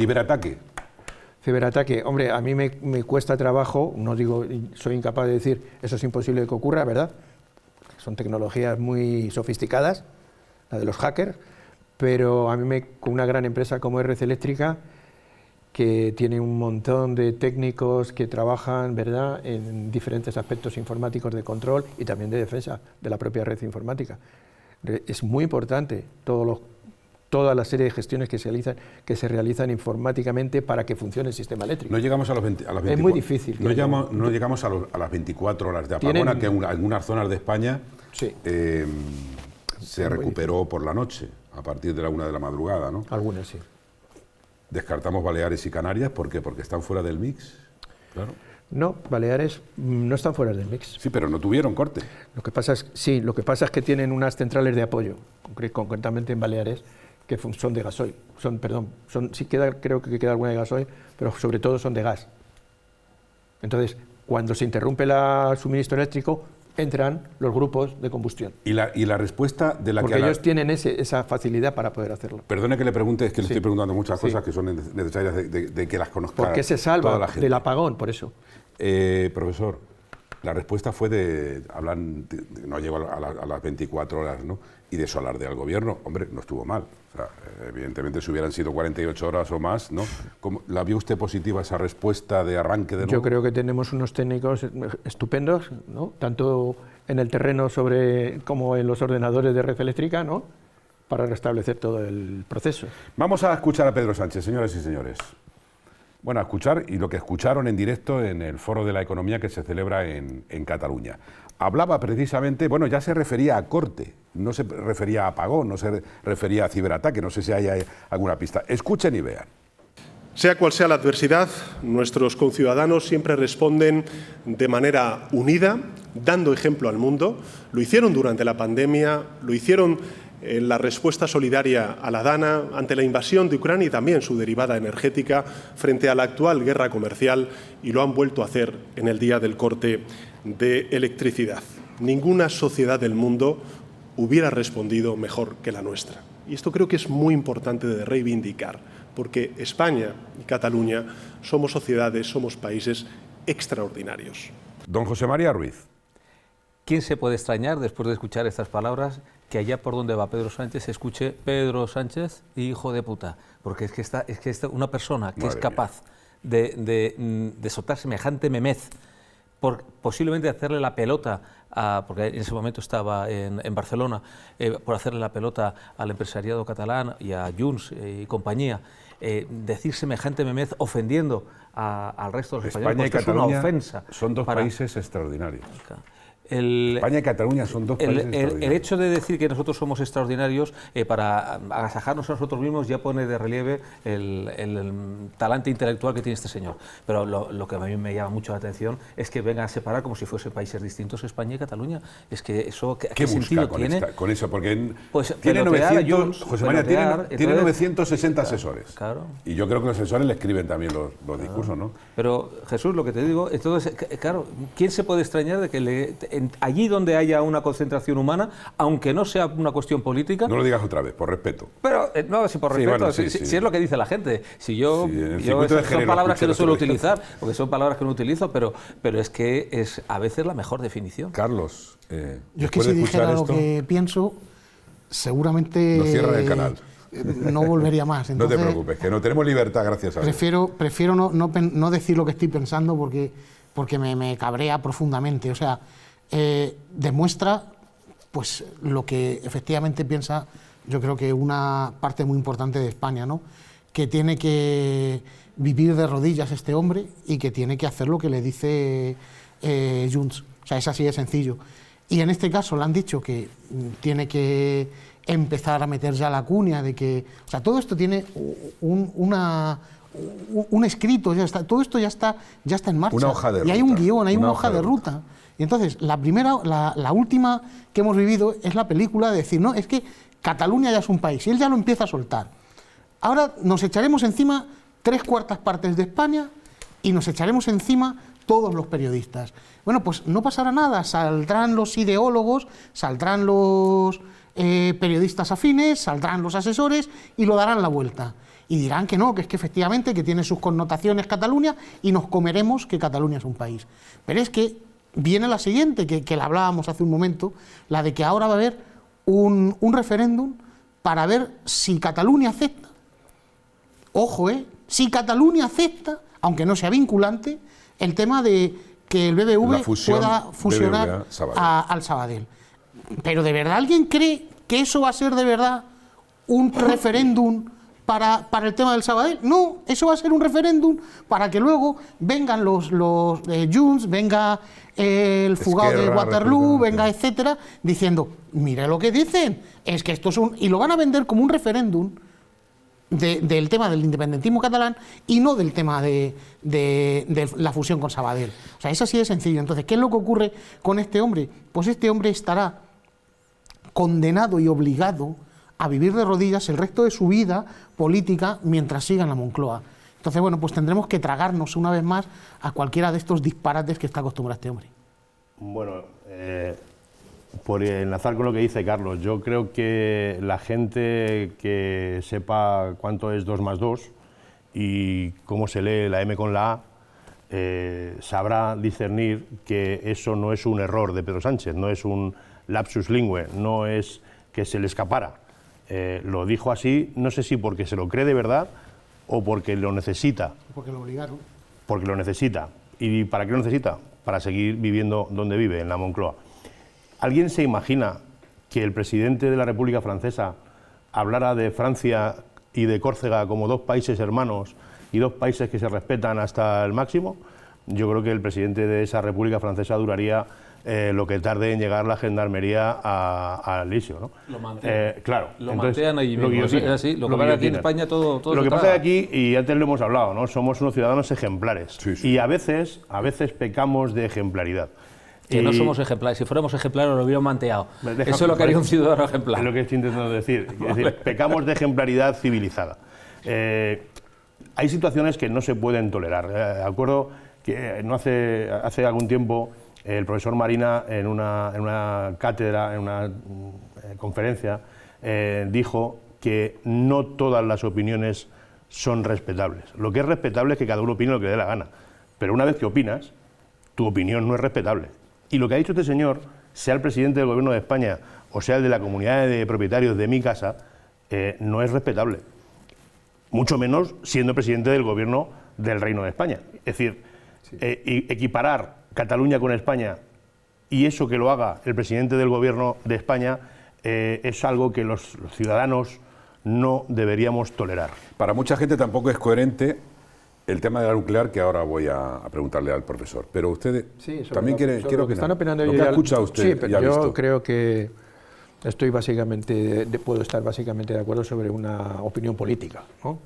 S1: Ciberataque,
S3: hombre, a mí me cuesta trabajo, no digo, soy incapaz de decir eso es imposible que ocurra, ¿verdad? Son tecnologías muy sofisticadas, la de los hackers, pero a mí con una gran empresa como Red Eléctrica, que tiene un montón de técnicos que trabajan, ¿verdad?, en diferentes aspectos informáticos de control y también de defensa de la propia red informática. Es muy importante toda la serie de gestiones que se realizan informáticamente para que funcione el sistema eléctrico.
S1: No llegamos a las 24.
S3: Es muy difícil.
S1: No llegamos a las 24 horas de apagón, que en algunas zonas de España
S3: sí.
S1: Se recuperó por la noche, a partir de la 1 de la madrugada, ¿no?
S3: Algunas sí.
S1: Descartamos Baleares y Canarias, ¿por qué? Porque están fuera del mix. Claro.
S3: No, Baleares no están fuera del mix.
S1: Sí, pero no tuvieron corte.
S3: Lo que pasa es que tienen unas centrales de apoyo, concretamente en Baleares, que son de gasoil. Creo que queda alguna de gasoil, pero sobre todo son de gas. Entonces, cuando se interrumpe el suministro eléctrico, entran los grupos de combustión.
S1: ¿Y la respuesta de la
S3: Porque ellos tienen esa facilidad para poder hacerlo.
S1: Perdone que le pregunte, es que le estoy preguntando muchas cosas que son necesarias de que las conozca.
S3: ¿Por qué se salva del apagón? Por eso.
S1: Profesor, la respuesta fue no llegó a las 24 horas, ¿no? Y de eso alarde al gobierno, hombre, no estuvo mal. O sea, evidentemente, si hubieran sido 48 horas o más, ¿no? ¿La vio usted positiva esa respuesta de arranque de nuevo?
S3: Yo creo que tenemos unos técnicos estupendos, ¿no? Tanto en el terreno como en los ordenadores de red eléctrica, ¿no? Para restablecer todo el proceso.
S1: Vamos a escuchar a Pedro Sánchez, señoras y señores. Bueno, a escuchar, y lo que escucharon en directo en el Foro de la Economía que se celebra en Cataluña. Hablaba precisamente, bueno, ya se refería a corte, no se refería a apagón, no se refería a ciberataque, no sé si hay alguna pista. Escuchen y vean.
S6: Sea cual sea la adversidad, nuestros conciudadanos siempre responden de manera unida, dando ejemplo al mundo. Lo hicieron durante la pandemia, lo hicieron en la respuesta solidaria a la DANA ante la invasión de Ucrania y también su derivada energética frente a la actual guerra comercial, y lo han vuelto a hacer en el día del corte de electricidad. Ninguna sociedad del mundo hubiera respondido mejor que la nuestra. Y esto creo que es muy importante de reivindicar, porque España y Cataluña somos sociedades, somos países extraordinarios.
S1: Don José María Ruiz.
S2: ¿Quién se puede extrañar, después de escuchar estas palabras, que allá por donde va Pedro Sánchez se escuche Pedro Sánchez, hijo de puta? Porque es que una persona que es capaz de soltar semejante memez, posiblemente hacerle la pelota, porque en ese momento estaba en Barcelona, por hacerle la pelota al empresariado catalán y a Junts y compañía, decir semejante memez ofendiendo al resto de los españoles,
S1: España y Cataluña
S2: es una ofensa
S1: son dos países extraordinarios.
S2: El,
S1: España y Cataluña son dos países extraordinarios.
S2: El hecho de decir que nosotros somos extraordinarios para agasajarnos a nosotros mismos ya pone de relieve el talante intelectual que tiene este señor. Pero lo que a mí me llama mucho la atención es que vengan a separar como si fuesen países distintos España y Cataluña. Es que eso, ¿qué sentido tiene?
S1: Con eso, porque
S2: pues,
S1: tiene 900,
S2: José
S1: María, tiene 960 asesores.
S2: Claro.
S1: Y yo creo que los asesores le escriben también los discursos, ¿no?
S2: Pero, Jesús, lo que te digo, entonces, claro, ¿quién se puede extrañar de que allí donde haya una concentración humana, aunque no sea una cuestión política...
S1: No lo digas otra vez, por respeto.
S2: Pero, no, si por respeto,
S1: bueno,
S2: si es lo que dice la gente. Si yo
S1: son
S2: palabras que no suelo utilizar, porque son palabras que no utilizo, pero es que es a veces la mejor definición.
S1: Carlos,
S4: yo es que si dijera lo que pienso, seguramente...
S1: Nos cierran el canal.
S4: No volvería más. Entonces,
S1: no te preocupes, que no tenemos libertad, gracias a Dios.
S4: Prefiero no decir lo que estoy pensando porque me cabrea profundamente. O sea, demuestra pues lo que efectivamente piensa, yo creo que una parte muy importante de España, ¿no? Que tiene que vivir de rodillas este hombre y que tiene que hacer lo que le dice Junts. O sea, es así de sencillo. Y en este caso le han dicho que tiene que empezar a meter ya la cuña de que... O sea, todo esto tiene un escrito, ya está, todo esto ya está en marcha.
S1: Una hoja de ruta.
S4: Y hay un guión, hay una hoja de ruta. Y entonces, la última que hemos vivido es la película de decir, no, es que Cataluña ya es un país, y él ya lo empieza a soltar. Ahora nos echaremos encima 3/4 partes de España y nos echaremos encima todos los periodistas. Bueno, pues no pasará nada, saldrán los ideólogos, saldrán los periodistas afines, saldrán los asesores y lo darán la vuelta. Y dirán que no, que es que efectivamente que tiene sus connotaciones Cataluña y nos comeremos que Cataluña es un país. Pero es que viene la siguiente, que la hablábamos hace un momento, la de que ahora va a haber un referéndum para ver si Cataluña acepta, ojo, si Cataluña acepta, aunque no sea vinculante, el tema de que el BBV pueda fusionar al Sabadell. Pero ¿de verdad alguien cree que eso va a ser de verdad un referéndum para el tema del Sabadell. No, eso va a ser un referéndum para que luego vengan los Junts, venga el fugado de Waterloo, venga etcétera, diciendo, mira lo que dicen, es que esto es un... Y lo van a vender como un referéndum del tema del independentismo catalán y no del tema de la fusión con Sabadell. O sea, es así de sencillo. Entonces, ¿qué es lo que ocurre con este hombre? Pues este hombre estará condenado y obligado a vivir de rodillas el resto de su vida política mientras siga en la Moncloa. Entonces, bueno, pues tendremos que tragarnos una vez más a cualquiera de estos disparates que está acostumbrado este hombre.
S5: Bueno, por enlazar con lo que dice Carlos, yo creo que la gente que sepa cuánto es 2 más 2 y cómo se lee la M con la A, sabrá discernir que eso no es un error de Pedro Sánchez, no es un lapsus lingue, no es que se le escapara. Lo dijo así, no sé si porque se lo cree de verdad o porque lo necesita.
S4: Porque lo obligaron.
S5: Porque lo necesita. ¿Y para qué lo necesita? Para seguir viviendo donde vive, en la Moncloa. ¿Alguien se imagina que el presidente de la República Francesa hablara de Francia y de Córcega como 2 países hermanos y 2 países que se respetan hasta el máximo? Yo creo que el presidente de esa República Francesa duraría lo que tarde en llegar la gendarmería a Elíseo, ¿no?
S2: Lo mantean.
S5: Claro.
S2: Lo mantean allí mismo. Es así. Lo que pasa aquí en España todo
S5: lo que pasa aquí, y antes lo hemos hablado, ¿no? Somos unos ciudadanos ejemplares.
S1: Sí, sí.
S5: Y a veces pecamos de ejemplaridad.
S2: Que no somos ejemplares. Si fuéramos ejemplares lo hubiéramos manteado. Eso es lo que haría un ciudadano ejemplar.
S5: Es lo que estoy intentando decir. Es decir, pecamos de ejemplaridad civilizada. Hay situaciones que no se pueden tolerar. Acuerdo que no hace algún tiempo el profesor Marina en una cátedra, en una conferencia, dijo que no todas las opiniones son respetables. Lo que es respetable es que cada uno opine lo que le dé la gana. Pero una vez que opinas, tu opinión no es respetable. Y lo que ha dicho este señor, sea el presidente del Gobierno de España o sea el de la comunidad de propietarios de mi casa, no es respetable. Mucho menos siendo presidente del Gobierno del Reino de España. Es decir, equiparar Cataluña con España y eso que lo haga el presidente del Gobierno de España es algo que los ciudadanos no deberíamos tolerar.
S1: Para mucha gente tampoco es coherente el tema de la nuclear, que ahora voy a preguntarle al profesor. Pero usted también quiere
S3: lo que están opinando.
S1: Lo que ha escuchado usted.
S3: Sí, pero yo creo que puedo estar básicamente de acuerdo sobre una opinión política, ¿no?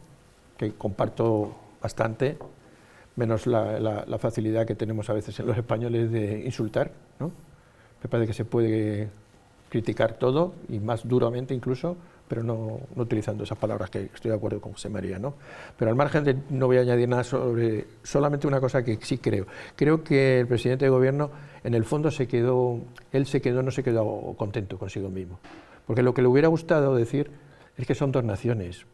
S3: Que comparto bastante, menos la facilidad que tenemos a veces en los españoles de insultar, ¿no? Me parece que se puede criticar todo, y más duramente incluso, pero no utilizando esas palabras, que estoy de acuerdo con José María, ¿no? Pero al margen de, no voy a añadir nada sobre, solamente una cosa que sí creo. Creo que el presidente de gobierno, en el fondo no se quedó contento consigo mismo. Porque lo que le hubiera gustado decir es que son 2 naciones.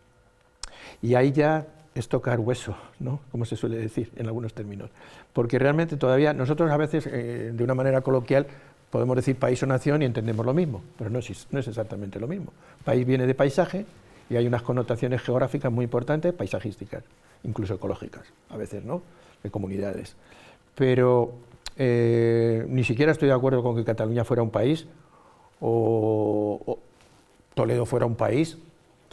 S3: Y ahí ya es tocar hueso, ¿no? Como se suele decir en algunos términos. Porque realmente todavía, nosotros a veces, de una manera coloquial, podemos decir país o nación y entendemos lo mismo, pero no es exactamente lo mismo. País viene de paisaje y hay unas connotaciones geográficas muy importantes, paisajísticas, incluso ecológicas, a veces, ¿no? De comunidades. Pero ni siquiera estoy de acuerdo con que Cataluña fuera un país o Toledo fuera un país.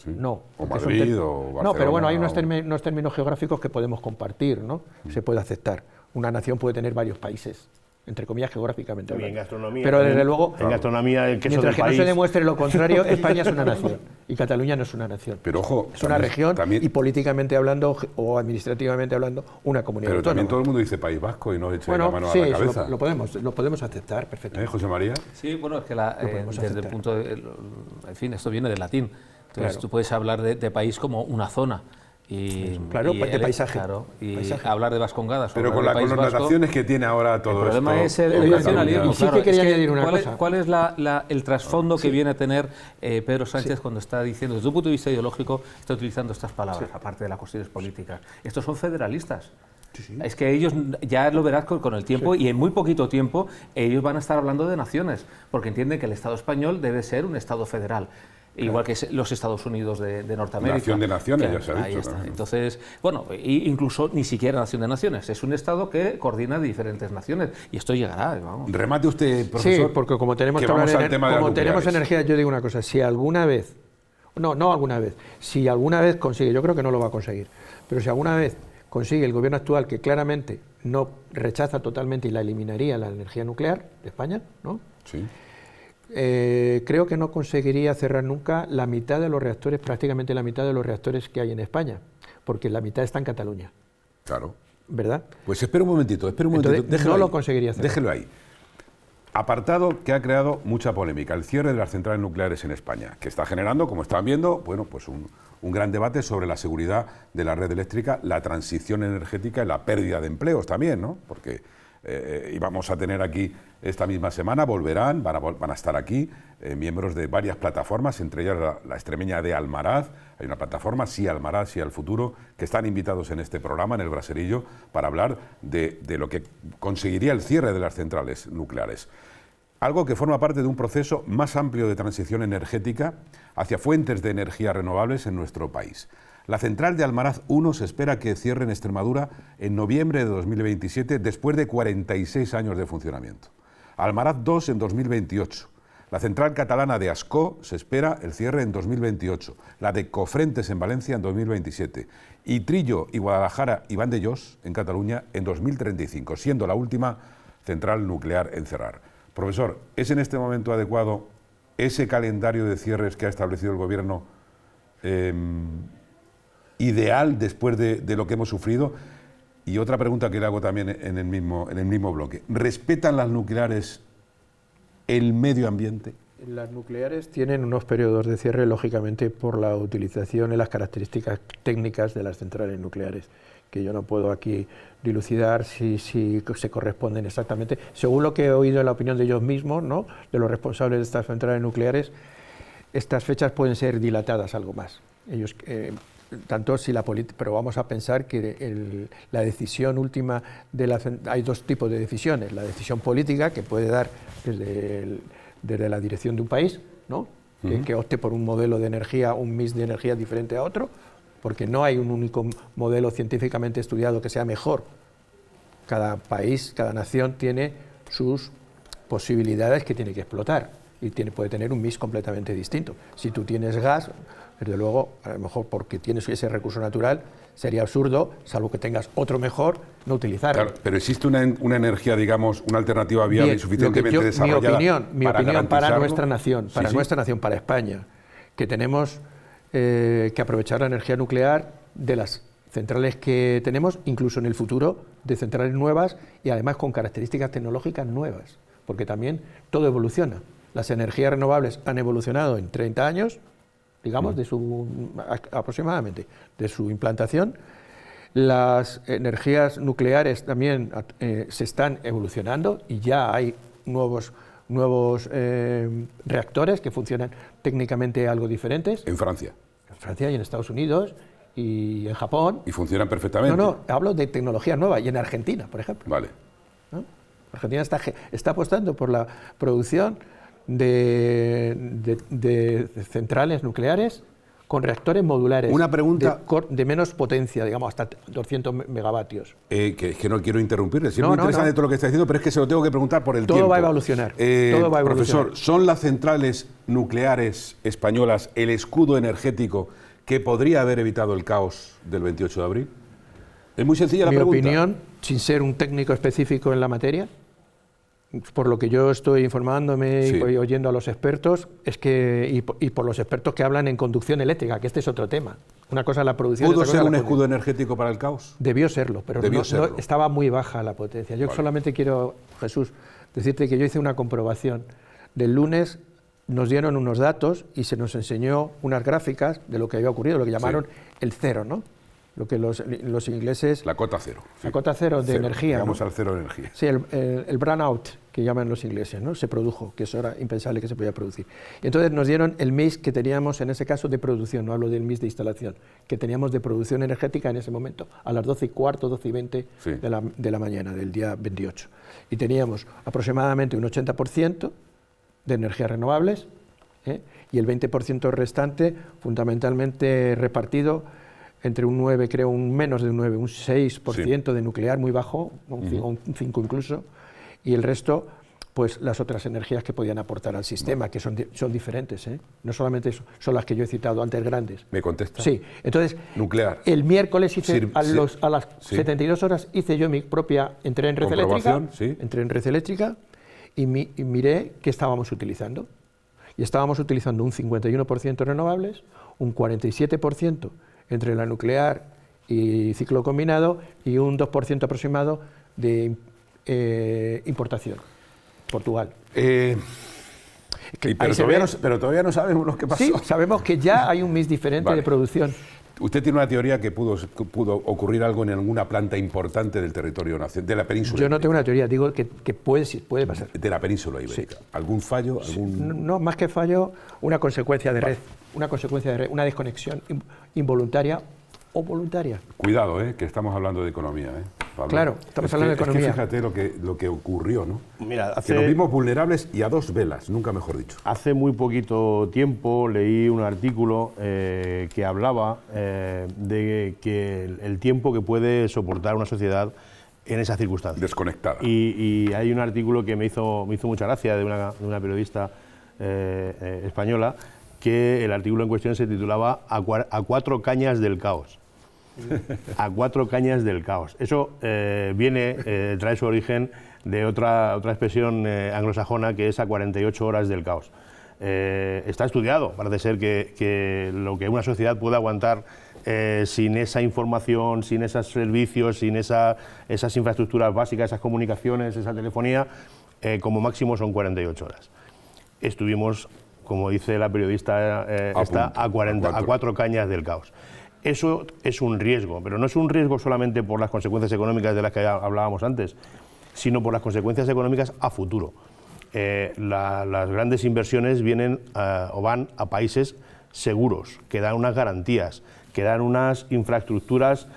S3: Sí. No.
S1: O Madrid o Barcelona.
S3: No, pero bueno, hay unos términos geográficos que podemos compartir, ¿no? Se puede aceptar. Una nación puede tener varios países, entre comillas, geográficamente hablando.
S5: En gastronomía.
S3: Pero desde luego,
S5: en gastronomía, el queso
S3: mientras
S5: del
S3: que
S5: país.
S3: no se demuestre lo contrario, España es una nación y Cataluña no es una nación.
S1: Pero ojo,
S3: es una región y políticamente hablando o administrativamente hablando una comunidad
S1: pero
S3: autónoma.
S1: También todo el mundo dice País Vasco y no eche la mano a la cabeza.
S3: Lo podemos aceptar perfectamente.
S1: José María.
S2: Sí, bueno, es que desde el punto de, en fin, esto viene del latín. Entonces tú puedes hablar de país como una zona.
S3: Claro, de paisaje.
S2: Claro, y hablar de Vascongadas.
S1: Pero con las connotaciones que tiene ahora todo esto.
S2: El problema es el nacionalismo.
S3: Sí, que quería añadir una cosa.
S2: ¿Cuál es el trasfondo que viene a tener Pedro Sánchez cuando está diciendo, desde un punto de vista ideológico, está utilizando estas palabras, aparte de las cuestiones políticas? Estos son federalistas. Es que ellos, ya lo verás con el tiempo, y en muy poquito tiempo, ellos van a estar hablando de naciones, porque entienden que el Estado español debe ser un Estado federal. igual que los Estados Unidos de Norteamérica.
S1: Nación de naciones, ya se ha dicho.
S2: Ahí está.
S1: También.
S2: Entonces, bueno, incluso ni siquiera nación de naciones, es un Estado que coordina diferentes naciones y esto llegará, vamos.
S1: Remate usted, profesor.
S3: Sí, porque como tenemos,
S1: que vamos al tema de
S3: como
S1: las
S3: tenemos
S1: nucleares.
S3: energía, yo digo una cosa, si alguna vez, si alguna vez consigue, yo creo que no lo va a conseguir, pero si alguna vez consigue el gobierno actual, que claramente no rechaza totalmente y la eliminaría la energía nuclear de España, ¿no?
S1: Sí.
S3: Creo que no conseguiría cerrar nunca la mitad de los reactores, prácticamente la mitad de los reactores que hay en España, porque la mitad está en Cataluña.
S1: Claro.
S3: ¿Verdad?
S1: Pues espera un momentito.
S3: Entonces, no lo conseguiría hacer.
S1: Déjelo ahí. Apartado que ha creado mucha polémica, el cierre de las centrales nucleares en España, que está generando, como están viendo, bueno, pues un gran debate sobre la seguridad de la red eléctrica, la transición energética y la pérdida de empleos también, ¿no? Porque íbamos a tener aquí esta misma semana, van a estar aquí miembros de varias plataformas, entre ellas la extremeña de Almaraz. Hay una plataforma, Sí Almaraz, Sí al Futuro, que están invitados en este programa, en el Braserillo, para hablar de lo que conseguiría el cierre de las centrales nucleares. Algo que forma parte de un proceso más amplio de transición energética hacia fuentes de energía renovables en nuestro país. La central de Almaraz 1 se espera que cierre en Extremadura en noviembre de 2027, después de 46 años de funcionamiento. Almaraz 2 en 2028. La central catalana de Ascó se espera el cierre en 2028. La de Cofrentes en Valencia en 2027. Y Trillo y Guadalajara y Vandellós en Cataluña en 2035, siendo la última central nuclear en cerrar. Profesor, ¿es en este momento adecuado ese calendario de cierres que ha establecido el Gobierno ideal después de lo que hemos sufrido? Y otra pregunta que le hago también en el mismo bloque. ¿Respetan las nucleares el medio ambiente?
S3: Las nucleares tienen unos periodos de cierre, lógicamente, por la utilización y las características técnicas de las centrales nucleares, que yo no puedo aquí dilucidar si se corresponden exactamente. Según lo que he oído en la opinión de ellos mismos, ¿no?, de los responsables de estas centrales nucleares, estas fechas pueden ser dilatadas algo más. Ellos, pero vamos a pensar que la decisión última hay dos tipos de decisiones: la decisión política, que puede dar desde la dirección de un país, ¿no?, que opte por un modelo de energía, un mix de energía diferente a otro, porque no hay un único modelo científicamente estudiado que sea mejor. Cada país, cada nación tiene sus posibilidades que tiene que explotar y puede tener un mix completamente distinto. Si tú tienes gas, desde luego, a lo mejor porque tienes ese recurso natural, sería absurdo, salvo que tengas otro mejor, no utilizarlo.
S1: Claro, pero existe una energía, digamos, una alternativa viable y suficientemente desarrollada.
S3: Mi opinión para nuestra nación, para España, que tenemos que aprovechar la energía nuclear de las centrales que tenemos, incluso en el futuro, de centrales nuevas y además con características tecnológicas nuevas, porque también todo evoluciona. Las energías renovables han evolucionado en 30 años, digamos, aproximadamente, de su implantación. Las energías nucleares también se están evolucionando y ya hay nuevos reactores que funcionan técnicamente algo diferentes.
S1: En Francia.
S3: En Francia y en Estados Unidos y en Japón.
S1: Y funcionan perfectamente.
S3: No, hablo de tecnología nueva, y en Argentina, por ejemplo.
S1: Vale.
S3: ¿No? Argentina está apostando por la producción de centrales nucleares con reactores modulares.
S1: Una pregunta
S3: de menos potencia, digamos, hasta 200 megavatios.
S1: Que no quiero interrumpirle, es muy interesante todo lo que está diciendo, pero es que se lo tengo que preguntar por el tiempo.
S3: Todo va a evolucionar.
S1: Profesor, ¿son las centrales nucleares españolas el escudo energético que podría haber evitado el caos del 28 de abril? Es muy sencilla la pregunta.
S3: Mi opinión, sin ser un técnico específico en la materia, por lo que yo estoy informándome y oyendo a los expertos, es que y por los expertos que hablan en conducción eléctrica, que este es otro tema. Una cosa es la producción.
S1: ¿Pudo ser un escudo energético para el caos?
S3: Debió serlo, pero no estaba muy baja la potencia. Yo solamente quiero, Jesús, decirte que yo hice una comprobación. Del lunes nos dieron unos datos y se nos enseñó unas gráficas de lo que había ocurrido, lo que llamaron el cero, ¿no? Lo que los ingleses...
S1: La cota cero.
S3: La cota cero de energía.
S1: Vamos al cero de energía.
S3: Sí, el brownout, que llaman los ingleses, ¿no? Se produjo, que eso era impensable que se podía producir. Y entonces nos dieron el mix que teníamos en ese caso de producción, no hablo del mix de instalación, que teníamos de producción energética en ese momento, a las 12:15, 12:20 de la mañana del día 28. Y teníamos aproximadamente un 80% de energías renovables y el 20% restante fundamentalmente repartido entre un 9, creo, un menos de un 9, un 6% de nuclear muy bajo, un 5 incluso, y el resto, pues las otras energías que podían aportar al sistema, que son diferentes, no solamente son las que yo he citado antes grandes.
S1: ¿Me contesta?
S3: Sí, entonces,
S1: nuclear.
S3: El miércoles hice, a las 72 horas hice yo mi propia, entré en Red Eléctrica y miré qué estábamos utilizando. Y estábamos utilizando un 51% renovables, un 47% entre la nuclear y ciclo combinado y un 2% aproximado de importación. Portugal.
S1: Pero todavía no sabemos lo que pasó.
S3: Sí, sabemos que ya hay un mix diferente de producción.
S1: Usted tiene una teoría que pudo ocurrir algo en alguna planta importante del territorio nacional, de la península.
S3: Yo no tengo una teoría, digo que puede pasar.
S1: De la península ibérica. Sí. ¿Algún fallo?
S3: No, más que fallo, una consecuencia de red. Una desconexión involuntaria o voluntaria.
S1: Cuidado, que estamos hablando de economía, Pablo.
S3: Claro, estamos hablando de economía.
S1: Es que fíjate lo que ocurrió, ¿no?
S5: Mira,
S1: que nos vimos vulnerables y a dos velas, nunca mejor dicho.
S5: Hace muy poquito tiempo leí un artículo que hablaba de que el tiempo que puede soportar una sociedad en esas circunstancias.
S1: Desconectada.
S5: Y hay un artículo que me hizo mucha gracia de una periodista española, que el artículo en cuestión se titulaba A 4 cañas del caos. A 4 cañas del caos. Eso trae su origen de otra expresión anglosajona, que es a 48 horas del caos. Está estudiado, parece ser que lo que una sociedad puede aguantar sin esa información, sin esos servicios, sin esas infraestructuras básicas, esas comunicaciones, esa telefonía, como máximo son 48 horas. Estuvimos, como dice la periodista, a 4 cañas del caos. Eso es un riesgo, pero no es un riesgo solamente por las consecuencias económicas de las que hablábamos antes, sino por las consecuencias económicas a futuro. Las grandes inversiones vienen o van a países seguros, que dan unas garantías, que dan unas infraestructuras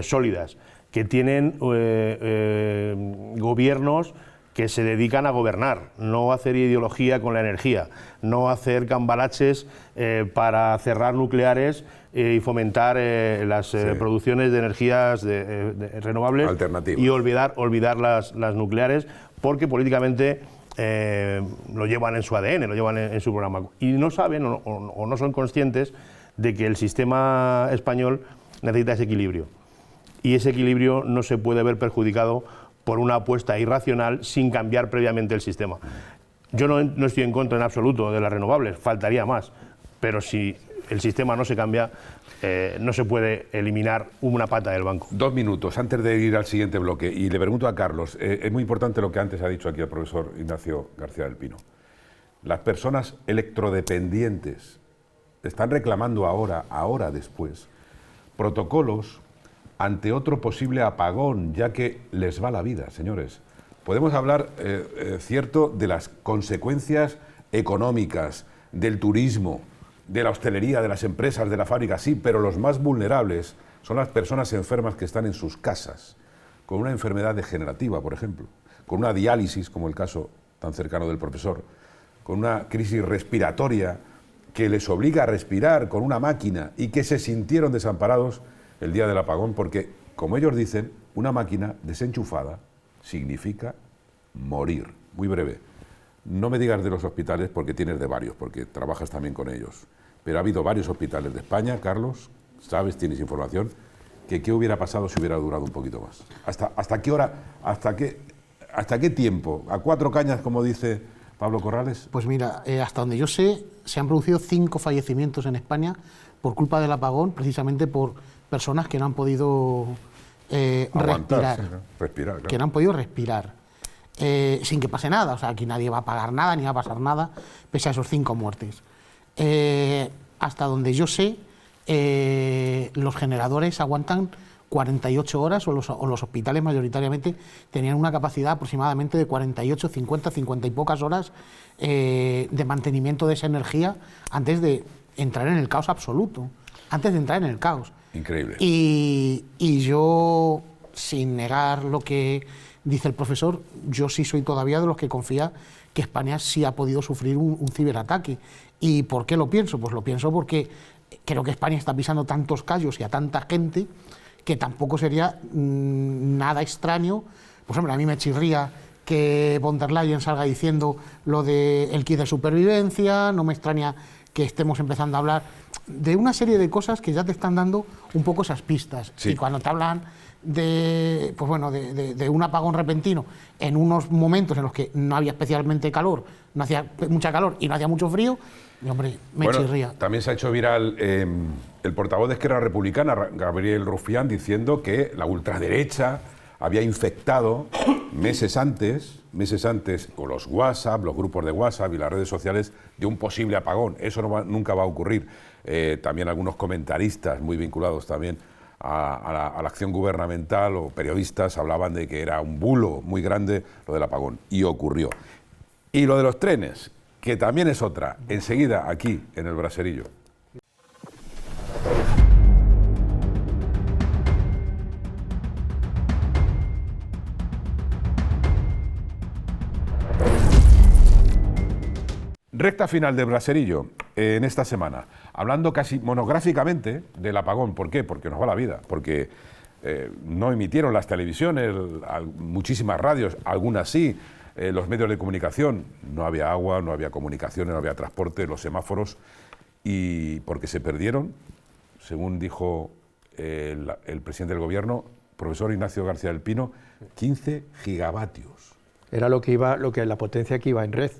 S5: sólidas, que tienen gobiernos que se dedican a gobernar, no a hacer ideología con la energía, no a hacer cambalaches para cerrar nucleares y fomentar las producciones de energías renovables
S1: alternativas,
S5: y olvidar las nucleares, porque políticamente lo llevan en su ADN, lo llevan en su programa. Y no saben o no son conscientes de que el sistema español necesita ese equilibrio. Y ese equilibrio no se puede ver perjudicado por una apuesta irracional sin cambiar previamente el sistema. Yo no estoy en contra en absoluto de las renovables, faltaría más, pero si el sistema no se cambia, no se puede eliminar una pata del banco.
S1: 2 minutos antes de ir al siguiente bloque, y le pregunto a Carlos, es muy importante lo que antes ha dicho aquí el profesor Ignacio García del Pino. Las personas electrodependientes están reclamando ahora después, protocolos ante otro posible apagón, ya que les va la vida, señores. Podemos hablar, cierto, de las consecuencias económicas, del turismo, de la hostelería, de las empresas, de la fábrica, sí, pero los más vulnerables son las personas enfermas que están en sus casas, con una enfermedad degenerativa, por ejemplo, con una diálisis, como el caso tan cercano del profesor, con una crisis respiratoria que les obliga a respirar con una máquina y que se sintieron desamparados el día del apagón, porque, como ellos dicen, una máquina desenchufada significa morir. Muy breve. No me digas de los hospitales porque tienes de varios, porque trabajas también con ellos. Pero ha habido varios hospitales de España, Carlos, sabes, tienes información, que qué hubiera pasado si hubiera durado un poquito más. ¿Hasta qué hora, hasta qué tiempo? ¿A 4 cañas, como dice Pablo Corrales?
S4: Pues mira, hasta donde yo sé, se han producido 5 fallecimientos en España por culpa del apagón, precisamente por personas que no han podido respirar.
S1: Sí, ¿no? Respirar, claro.
S4: Que no han podido respirar. Sin que pase nada, o sea, aquí nadie va a pagar nada, ni va a pasar nada, pese a esos 5 muertes. Hasta donde yo sé, los generadores aguantan 48 horas, o los hospitales mayoritariamente tenían una capacidad aproximadamente de 48, 50 y pocas horas de mantenimiento de esa energía antes de entrar en el caos absoluto, antes de entrar en el caos.
S1: Increíble.
S4: Y yo, sin negar lo que dice el profesor, yo sí soy todavía de los que confía que España sí ha podido sufrir un ciberataque. ¿Y por qué lo pienso? Pues lo pienso porque creo que España está pisando tantos callos y a tanta gente que tampoco sería nada extraño. Pues hombre, a mí me chirría que von der Leyen salga diciendo lo del kit de supervivencia, no me extraña que estemos empezando a hablar de una serie de cosas que ya te están dando un poco esas pistas.
S1: Sí.
S4: Y cuando te hablan de, pues bueno, de un apagón repentino en unos momentos en los que no había especialmente calor, no hacía mucha calor y no hacía mucho frío, y hombre, me chirría.
S1: También se ha hecho viral el portavoz de Esquerra Republicana, Gabriel Rufián, diciendo que la ultraderecha había infectado meses antes con los WhatsApp, los grupos de WhatsApp y las redes sociales de un posible apagón. Eso nunca va a ocurrir. También algunos comentaristas muy vinculados también a la acción gubernamental o periodistas hablaban de que era un bulo muy grande lo del apagón, y ocurrió. Y lo de los trenes, que también es otra, enseguida aquí en el Braserillo. Recta final del Braserillo en esta semana, hablando casi monográficamente del apagón. ¿Por qué? Porque nos va la vida, porque no emitieron las televisiones, muchísimas radios, algunas sí, los medios de comunicación, no había agua, no había comunicaciones, no había transporte, los semáforos, y porque se perdieron, según dijo el presidente del gobierno, profesor Ignacio García del Pino, 15 gigavatios.
S3: Era la potencia que iba en red.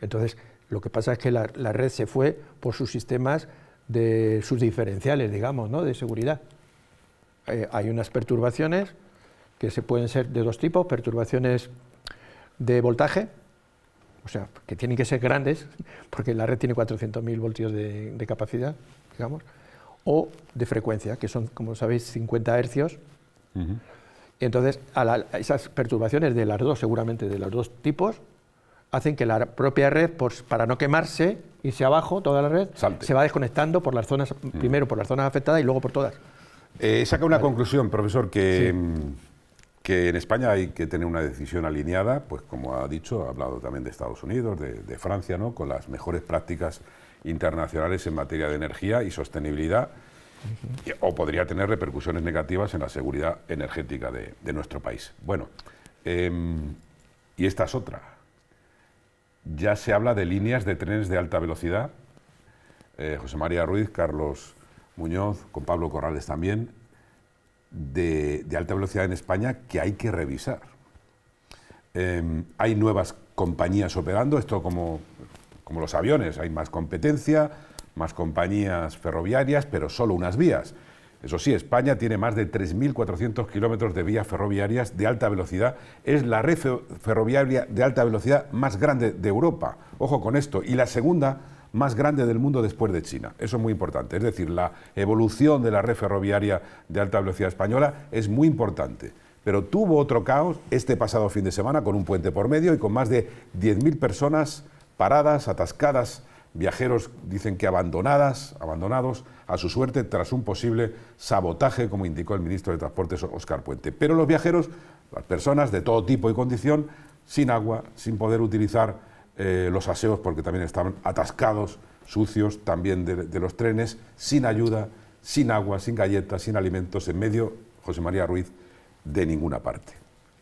S3: Entonces, lo que pasa es que la red se fue por sus sistemas de sus diferenciales, digamos, ¿no?, de seguridad. Hay unas perturbaciones que se pueden ser de dos tipos: perturbaciones de voltaje, o sea, que tienen que ser grandes, porque la red tiene 400.000 voltios de capacidad, digamos, o de frecuencia, que son, como sabéis, 50 hercios. Uh-huh. Y entonces, esas perturbaciones de las dos, seguramente de los dos tipos, hacen que la propia red, pues, para no quemarse, irse abajo, toda la red, salte, se va desconectando por las zonas, primero por las zonas afectadas y luego por todas.
S1: Saca una conclusión, profesor, que en España hay que tener una decisión alineada, pues como ha dicho, ha hablado también de Estados Unidos, de Francia, ¿no?, con las mejores prácticas internacionales en materia de energía y sostenibilidad, o podría tener repercusiones negativas en la seguridad energética de nuestro país. Bueno, y esta es otra. Ya se habla de líneas de trenes de alta velocidad. José María Ruiz, Carlos Muñoz, con Pablo Corrales también, de alta velocidad en España que hay que revisar. Hay nuevas compañías operando, esto como los aviones, hay más competencia, más compañías ferroviarias, pero solo unas vías. Eso sí, España tiene más de 3.400 kilómetros de vías ferroviarias de alta velocidad. Es la red ferroviaria de alta velocidad más grande de Europa. Ojo con esto. Y la segunda más grande del mundo después de China. Eso es muy importante. Es decir, la evolución de la red ferroviaria de alta velocidad española es muy importante. Pero tuvo otro caos este pasado fin de semana con un puente por medio y con más de 10.000 personas paradas, atascadas, viajeros dicen que abandonados a su suerte tras un posible sabotaje, como indicó el ministro de Transportes, Óscar Puente. Pero los viajeros, las personas de todo tipo y condición, sin agua, sin poder utilizar los aseos porque también estaban atascados, sucios también de los trenes, sin ayuda, sin agua, sin galletas, sin alimentos, en medio, José María Ruiz, de ninguna parte.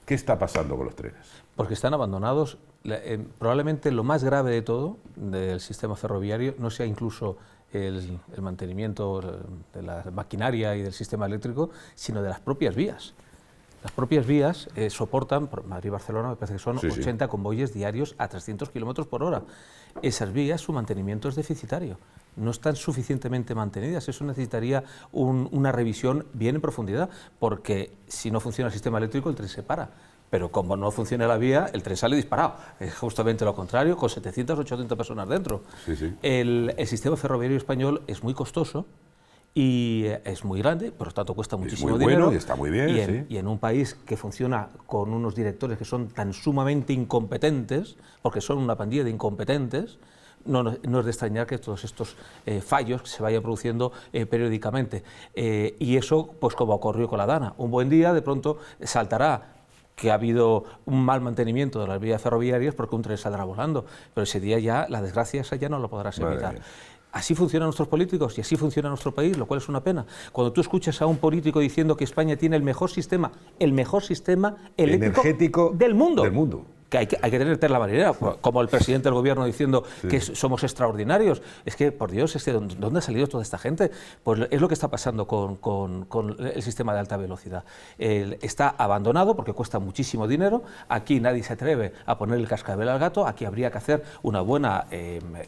S1: ¿Qué está pasando con los trenes?
S2: Porque están abandonados. Probablemente lo más grave de todo del sistema ferroviario no sea incluso el mantenimiento de la maquinaria y del sistema eléctrico, sino de las propias vías. Las propias vías soportan, por Madrid-Barcelona me parece que son 80 convoyes diarios a 300 kilómetros por hora. Esas vías, su mantenimiento es deficitario, no están suficientemente mantenidas. Eso necesitaría una revisión bien en profundidad, porque si no funciona el sistema eléctrico, el tren se para. Pero como no funciona la vía, el tren sale disparado. Es justamente lo contrario, con 700 o 800 personas dentro. El sistema ferroviario español es muy costoso y es muy grande, por lo tanto cuesta muchísimo dinero.
S1: Bueno y está muy bien.
S2: Y en un país que funciona con unos directores que son tan sumamente incompetentes, porque son una pandilla de incompetentes, no es de extrañar que todos estos fallos se vayan produciendo periódicamente. Y eso, pues como ocurrió con la Dana, un buen día de pronto saltará que ha habido un mal mantenimiento de las vías ferroviarias porque un tren saldrá volando, pero ese día ya, la desgracia esa ya no lo podrás evitar. Así funcionan nuestros políticos y así funciona nuestro país, lo cual es una pena. Cuando tú escuchas a un político diciendo que España tiene el mejor sistema eléctrico
S1: energético
S2: del mundo. Que hay que tener tela marinera, como el presidente del gobierno diciendo que somos extraordinarios. Es que, por Dios, ¿dónde ha salido toda esta gente? Pues es lo que está pasando con el sistema de alta velocidad. Está abandonado porque cuesta muchísimo dinero. Aquí nadie se atreve a poner el cascabel al gato. Aquí habría que hacer una buena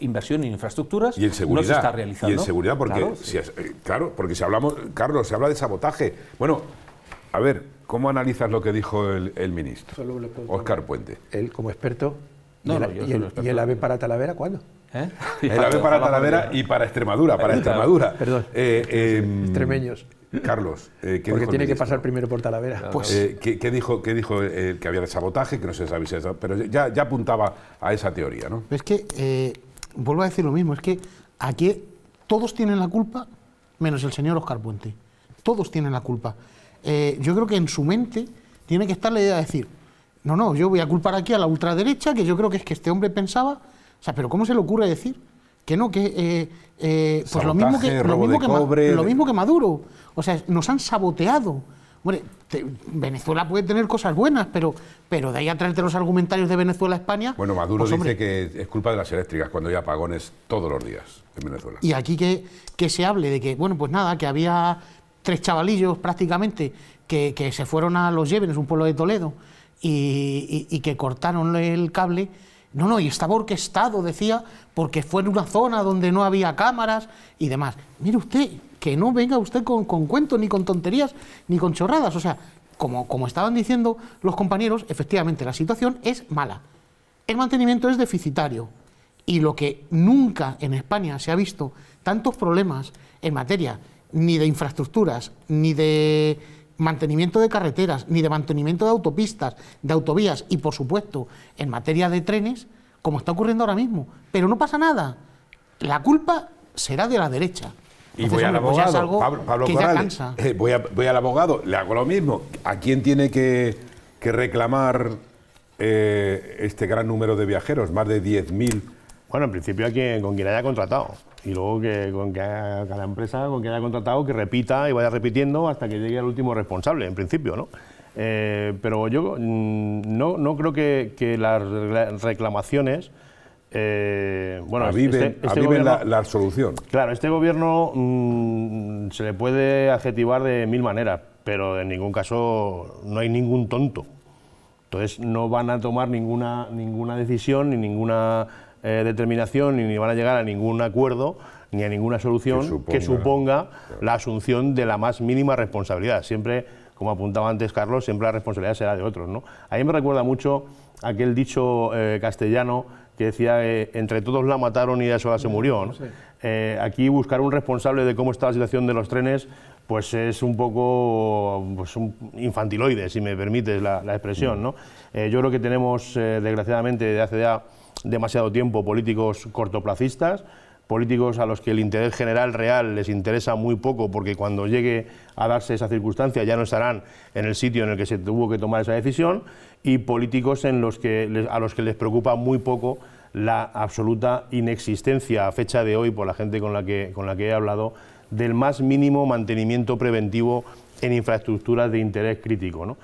S2: inversión en infraestructuras.
S1: Y en seguridad.
S2: No se está realizando.
S1: Y en seguridad, porque, porque si hablamos, Carlos, se habla de sabotaje. Bueno, a ver, ¿cómo analizas lo que dijo el ministro, Óscar Puente?
S3: Él, como experto,
S2: ¿y
S3: el AVE para Talavera cuándo?
S1: El AVE para Talavera y para Extremadura,
S3: Perdón, extremeños.
S1: Carlos, ¿qué
S3: porque
S1: dijo
S3: tiene que pasar primero por Talavera.
S1: Pues, ¿qué dijo que había de sabotaje, que no se sabía si eso, pero ya apuntaba a esa teoría, ¿no?
S4: Es que, vuelvo a decir lo mismo, es que aquí todos tienen la culpa, menos el señor Óscar Puente. Todos tienen la culpa. Yo creo que en su mente tiene que estar la idea de decir, no, yo voy a culpar aquí a la ultraderecha, que yo creo que es que este hombre pensaba, o sea, pero ¿cómo se le ocurre decir que no, que pues
S1: sabotaje,
S4: lo mismo que Maduro? O sea, nos han saboteado. Hombre, Venezuela puede tener cosas buenas, pero de ahí a traerte los argumentarios de Venezuela a España...
S1: Bueno, Maduro
S4: pues,
S1: dice que es culpa de las eléctricas cuando hay apagones todos los días en Venezuela.
S4: Y aquí que se hable de que, bueno, pues nada, que había 3 chavalillos prácticamente que se fueron a Los Llévenes, un pueblo de Toledo, y que cortaron el cable. No, y estaba orquestado, decía, porque fue en una zona donde no había cámaras y demás. Mire usted, que no venga usted con cuentos, ni con tonterías, ni con chorradas. O sea, como estaban diciendo los compañeros, efectivamente la situación es mala. El mantenimiento es deficitario. Y lo que nunca en España se ha visto, tantos problemas en materia ni de infraestructuras, ni de mantenimiento de carreteras, ni de mantenimiento de autopistas, de autovías y, por supuesto, en materia de trenes, como está ocurriendo ahora mismo. Pero no pasa nada. La culpa será de la derecha.
S1: Y voy al abogado, Pablo Corrales, voy al abogado, le hago lo mismo. ¿A quién tiene que reclamar este gran número de viajeros, más de 10.000?
S5: Bueno, en principio con quien haya contratado. Y luego con cada empresa con quien haya contratado que repita y vaya repitiendo hasta que llegue al último responsable, en principio, ¿no? Pero yo no creo que las reclamaciones...
S1: aviven la solución.
S5: Claro, este gobierno se le puede adjetivar de 1000 maneras, pero en ningún caso no hay ningún tonto. Entonces no van a tomar ninguna decisión ni ninguna determinación ni van a llegar a ningún acuerdo ni a ninguna solución que suponga la asunción de la más mínima responsabilidad. Siempre, como apuntaba antes Carlos, siempre la responsabilidad será de otros, ¿no? A mí me recuerda mucho aquel dicho castellano que decía entre todos la mataron y ella sola se murió, ¿no? Sí. Aquí buscar un responsable de cómo está la situación de los trenes pues es un poco un infantiloide, si me permites la expresión, ¿no? Yo creo que tenemos, desgraciadamente, desde hace ya demasiado tiempo, políticos cortoplacistas, políticos a los que el interés general real les interesa muy poco, porque cuando llegue a darse esa circunstancia ya no estarán en el sitio en el que se tuvo que tomar esa decisión, y políticos a los que les preocupa muy poco la absoluta inexistencia a fecha de hoy, por la gente con la que he hablado, del más mínimo mantenimiento preventivo en infraestructuras de interés crítico, ¿no?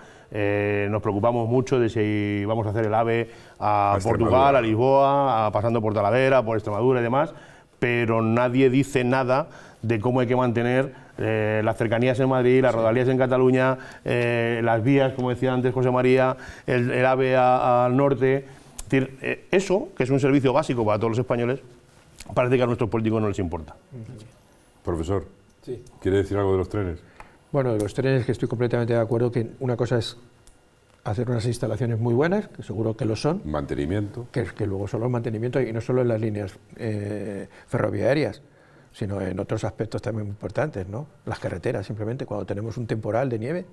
S5: Nos preocupamos mucho de si vamos a hacer el AVE a Portugal, a Lisboa, pasando por Talavera, por Extremadura y demás, pero nadie dice nada de cómo hay que mantener las cercanías en Madrid, las rodalías en Cataluña, las vías, como decía antes José María, el AVE al norte. Es decir, eso, que es un servicio básico para todos los españoles, parece que a nuestros políticos no les importa.
S1: Profesor, ¿quiere decir algo de los trenes?
S3: Bueno, de los trenes, que estoy completamente de acuerdo, que una cosa es hacer unas instalaciones muy buenas, que seguro que lo son.
S1: Mantenimiento.
S3: Que luego solo el mantenimiento, y no solo en las líneas ferroviarias, sino en otros aspectos también importantes, ¿no? Las carreteras, simplemente, cuando tenemos un temporal de nieve,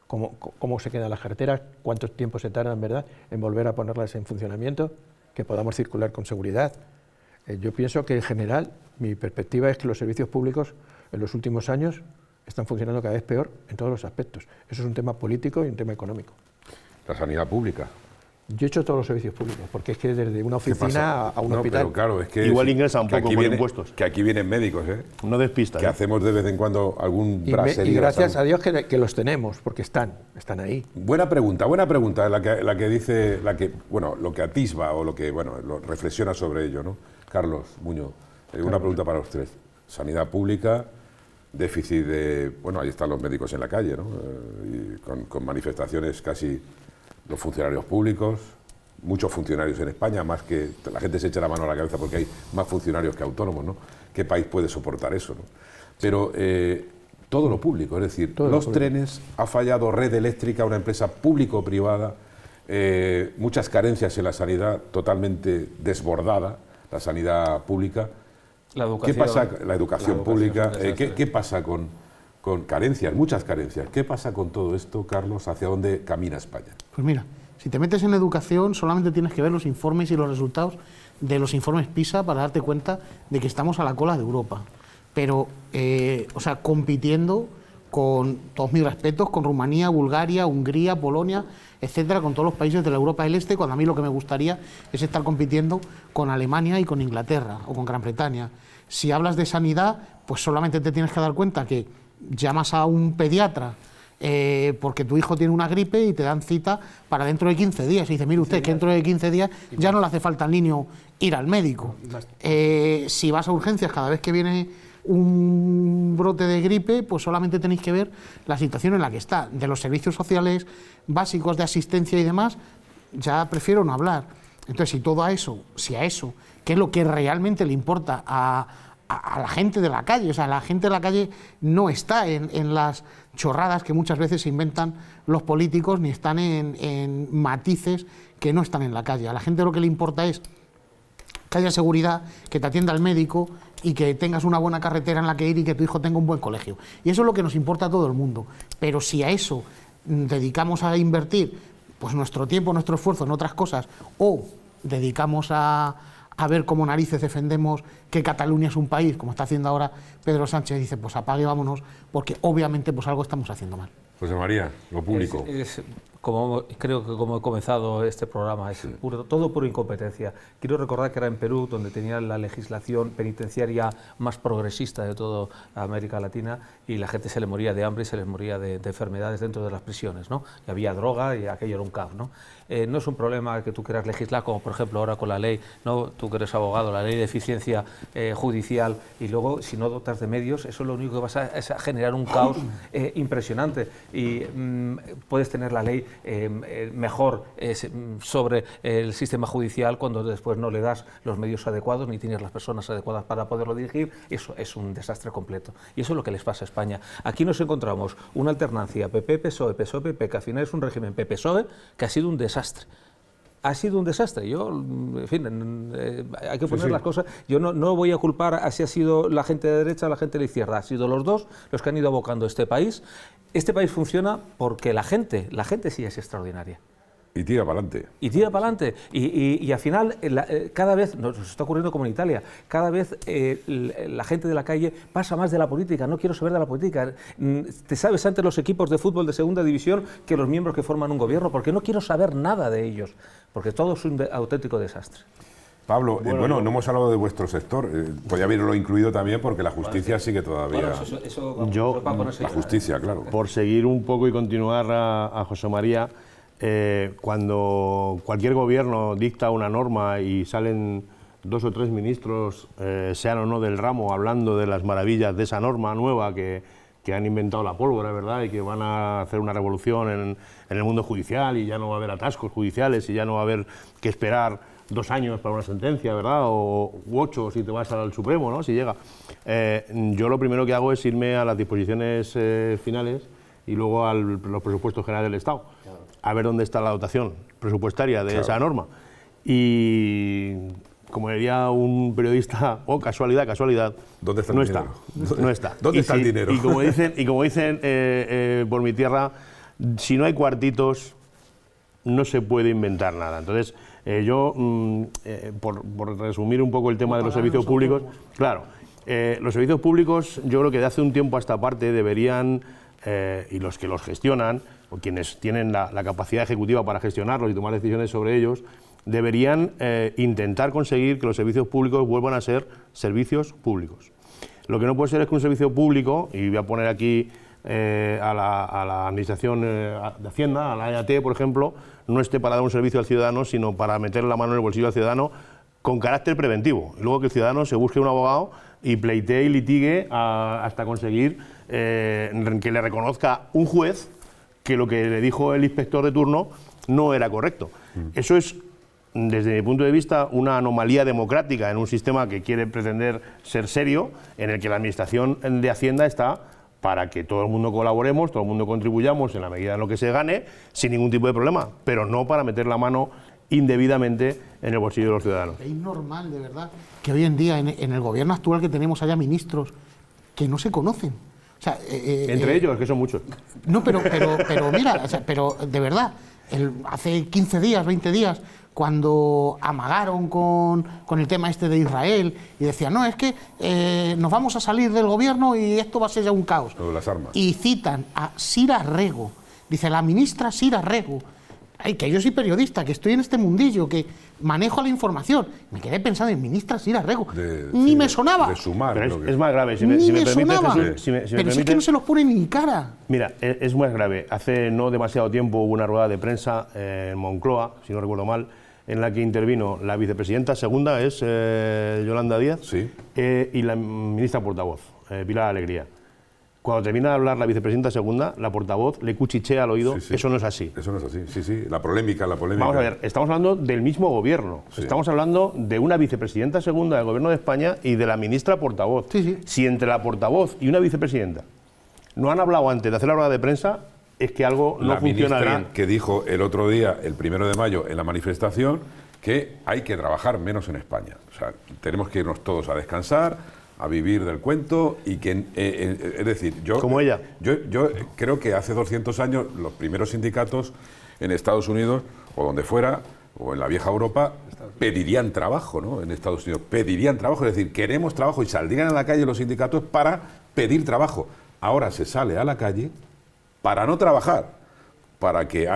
S3: ¿cómo se quedan las carreteras? ¿Cuánto tiempo se tardan, verdad, en volver a ponerlas en funcionamiento? Que podamos circular con seguridad. Yo pienso que, en general, mi perspectiva es que los servicios públicos en los últimos años están funcionando cada vez peor en todos los aspectos. Eso es un tema político y un tema económico.
S1: la sanidad pública.
S3: Yo he hecho todos los servicios públicos, porque es que desde una oficina a un hospital...
S1: Pero claro, es que
S5: igual ingresan poco con impuestos.
S1: Que aquí vienen médicos, ¿eh?
S5: No despistas.
S1: Que hacemos de vez en cuando algún braserillo.
S3: Y gracias a Dios que los tenemos, porque están ahí.
S1: Buena pregunta, la que dice, bueno, lo que atisba o lo que, bueno, lo reflexiona sobre ello, ¿no? Carlos Muñoz, una pregunta para los tres. Sanidad pública, déficit de... Bueno, ahí están los médicos en la calle, ¿no? Y con manifestaciones casi... Los funcionarios públicos, muchos funcionarios en España, más que la gente se echa la mano a la cabeza porque hay más funcionarios que autónomos, ¿no? ¿Qué país puede soportar eso, no? Pero todo lo público, es decir, los trenes, ha fallado Red Eléctrica, una empresa público-privada, muchas carencias en la sanidad, totalmente desbordada, la sanidad pública.
S2: La educación,
S1: ¿Qué pasa? La educación pública. ¿Qué pasa con carencias, muchas carencias? ¿Qué pasa con todo esto, Carlos? ¿Hacia dónde camina España?
S4: Pues mira, si te metes en educación, solamente tienes que ver los informes y los resultados de los informes PISA para darte cuenta de que estamos a la cola de Europa. Pero, o sea, compitiendo con todos mis respetos, con Rumanía, Bulgaria, Hungría, Polonia, etcétera, con todos los países de la Europa del Este, cuando a mí lo que me gustaría es estar compitiendo con Alemania y con Inglaterra o con Gran Bretaña. Si hablas de sanidad, pues solamente te tienes que dar cuenta que llamas a un pediatra porque tu hijo tiene una gripe y te dan cita para dentro de 15 días. Y dice, mire usted, que dentro de 15 días ya no le hace falta al niño ir al médico. Si vas a urgencias cada vez que viene un brote de gripe, pues solamente tenéis que ver la situación en la que está. De los servicios sociales básicos de asistencia y demás, ya prefiero no hablar. Entonces, si a eso, que es lo que realmente le importa a la gente de la calle, o sea, la gente de la calle no está en las chorradas que muchas veces se inventan los políticos, ni están en matices que no están en la calle. A la gente lo que le importa es que haya seguridad, que te atienda el médico y que tengas una buena carretera en la que ir y que tu hijo tenga un buen colegio. Y eso es lo que nos importa a todo el mundo. Pero si a eso dedicamos a invertir pues nuestro tiempo, nuestro esfuerzo en otras cosas, o dedicamos a ver cómo narices defendemos que Cataluña es un país, como está haciendo ahora Pedro Sánchez, dice, pues apague y vámonos, porque obviamente pues algo estamos haciendo mal.
S1: José María, lo público.
S2: Creo que como he comenzado este programa, es todo por incompetencia. Quiero recordar que era en Perú, donde tenía la legislación penitenciaria más progresista de toda América Latina, y la gente se le moría de hambre y se les moría de enfermedades dentro de las prisiones, ¿no? Y había droga y aquello era un caos, ¿no? No es un problema que tú quieras legislar, como por ejemplo ahora con la ley, ¿no? Tú que eres abogado, la ley de eficiencia judicial, y luego si no dotas de medios, eso lo único que vas es a generar un caos impresionante. Y puedes tener la ley mejor sobre el sistema judicial cuando después no le das los medios adecuados ni tienes las personas adecuadas para poderlo dirigir. Eso es un desastre completo. Y eso es lo que les pasa a España. Aquí nos encontramos una alternancia PP-PSOE, PSOE-PP, que al final es un régimen PP-PSOE que ha sido un desastre. Ha sido un desastre. Yo, en fin, hay que poner las cosas. Yo no voy a culpar a si ha sido la gente de derecha o la gente de la izquierda. Ha sido los dos los que han ido abocando este país. Este país funciona porque la gente sí es extraordinaria.
S1: Y tira para adelante.
S2: Y tira para adelante. Y al final, cada vez, nos está ocurriendo como en Italia, cada vez la gente de la calle pasa más de la política. No quiero saber de la política. Te sabes antes los equipos de fútbol de segunda división que los miembros que forman un gobierno, porque no quiero saber nada de ellos, porque todo es un auténtico desastre.
S1: Pablo, bueno, no hemos hablado de vuestro sector. Podría haberlo incluido también porque la justicia sigue todavía. La justicia, claro.
S5: Por seguir un poco y continuar a José María, cuando cualquier gobierno dicta una norma y salen 2 o 3 ministros, sean o no del ramo, hablando de las maravillas de esa norma nueva que han inventado la pólvora, ¿verdad? Y que van a hacer una revolución en el mundo judicial y ya no va a haber atascos judiciales y ya no va a haber que esperar 2 años para una sentencia, ¿verdad? U 8 si te vas al Supremo, ¿no? Si llega. Yo lo primero que hago es irme a las disposiciones finales y luego a los presupuestos generales del Estado, a ver dónde está la dotación presupuestaria de esa norma. Y, como diría un periodista, casualidad,
S1: ¿dónde está
S5: no
S1: el
S5: está,
S1: dinero?
S5: no está.
S1: ¿Dónde está el dinero?
S5: Y como dicen por mi tierra, si no hay cuartitos, no se puede inventar nada. Entonces, yo, por resumir un poco el tema de los servicios públicos, claro, los servicios públicos yo creo que de hace un tiempo a esta parte deberían, y los que los gestionan, o quienes tienen la capacidad ejecutiva para gestionarlos y tomar decisiones sobre ellos, deberían intentar conseguir que los servicios públicos vuelvan a ser servicios públicos. Lo que no puede ser es que un servicio público, y voy a poner aquí a la Administración de Hacienda, a la EAT, por ejemplo, no esté para dar un servicio al ciudadano, sino para meter la mano en el bolsillo al ciudadano con carácter preventivo. Y luego que el ciudadano se busque un abogado y pleitee y litigue hasta conseguir que le reconozca un juez que lo que le dijo el inspector de turno no era correcto. Eso es, desde mi punto de vista, una anomalía democrática en un sistema que quiere pretender ser serio, en el que la Administración de Hacienda está para que todo el mundo colaboremos, todo el mundo contribuyamos en la medida en lo que se gane, sin ningún tipo de problema, pero no para meter la mano indebidamente en el bolsillo de los ciudadanos.
S4: Es normal, de verdad, que hoy en día en el gobierno actual que tenemos haya ministros que no se conocen. O sea,
S5: entre ellos, que son muchos.
S4: No, pero mira, o sea, pero de verdad, hace 15 días, 20 días, cuando amagaron con el tema este de Israel y decían, no, es que nos vamos a salir del gobierno y esto va a ser ya un caos.
S1: Lo de las armas.
S4: Y citan a Sira Rego, dice la ministra Sira Rego, que yo soy periodista, que estoy en este mundillo, que manejo la información. Me quedé pensando en ministra Sira Rego. Ni me sonaba.
S1: De Sumar,
S5: pero es más grave. Si me
S4: sonaba.
S5: permite, Jesús,
S4: pero es que no se los pone ni cara.
S5: Mira, es más grave. Hace no demasiado tiempo hubo una rueda de prensa en Moncloa, si no recuerdo mal, en la que intervino la vicepresidenta segunda, es Yolanda Díaz,
S1: sí,
S5: y la ministra portavoz, Pilar Alegría. Cuando termina de hablar la vicepresidenta segunda, la portavoz le cuchichea al oído, sí. Eso no es así.
S1: Eso no es así, sí, la polémica.
S5: Vamos a ver, estamos hablando del mismo gobierno, sí. Estamos hablando de una vicepresidenta segunda del gobierno de España y de la ministra portavoz.
S4: Sí.
S5: Si entre la portavoz y una vicepresidenta no han hablado antes de hacer la rueda de prensa, es que algo no funciona bien.
S1: La ministra que dijo el otro día, el 1 de mayo, en la manifestación, que hay que trabajar menos en España. O sea, tenemos que irnos todos a descansar, a vivir del cuento y que, es decir,
S5: como ella.
S1: Yo creo que hace 200 años los primeros sindicatos en Estados Unidos o donde fuera, o en la vieja Europa, pedirían trabajo, ¿no? En Estados Unidos pedirían trabajo, es decir, queremos trabajo y saldrían a la calle los sindicatos para pedir trabajo. Ahora se sale a la calle para no trabajar, para que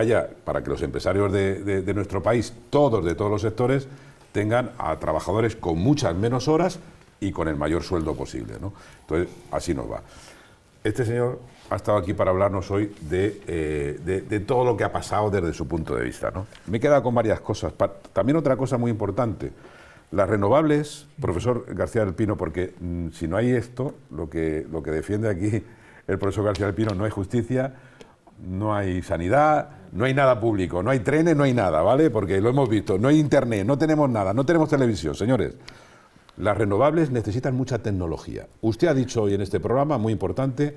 S1: los empresarios de nuestro país, todos de todos los sectores, tengan a trabajadores con muchas menos horas y con el mayor sueldo posible, ¿no? Entonces, así nos va. Este señor ha estado aquí para hablarnos hoy de todo lo que ha pasado desde su punto de vista, ¿no? Me he quedado con varias cosas. También otra cosa muy importante, las renovables, profesor García del Pino, porque si no hay esto, lo que defiende aquí el profesor García del Pino, no hay justicia, no hay sanidad, no hay nada público, no hay trenes, no hay nada, ¿vale? Porque lo hemos visto, no hay internet, no tenemos nada, no tenemos televisión, señores. Las renovables necesitan mucha tecnología. Usted ha dicho hoy en este programa, muy importante,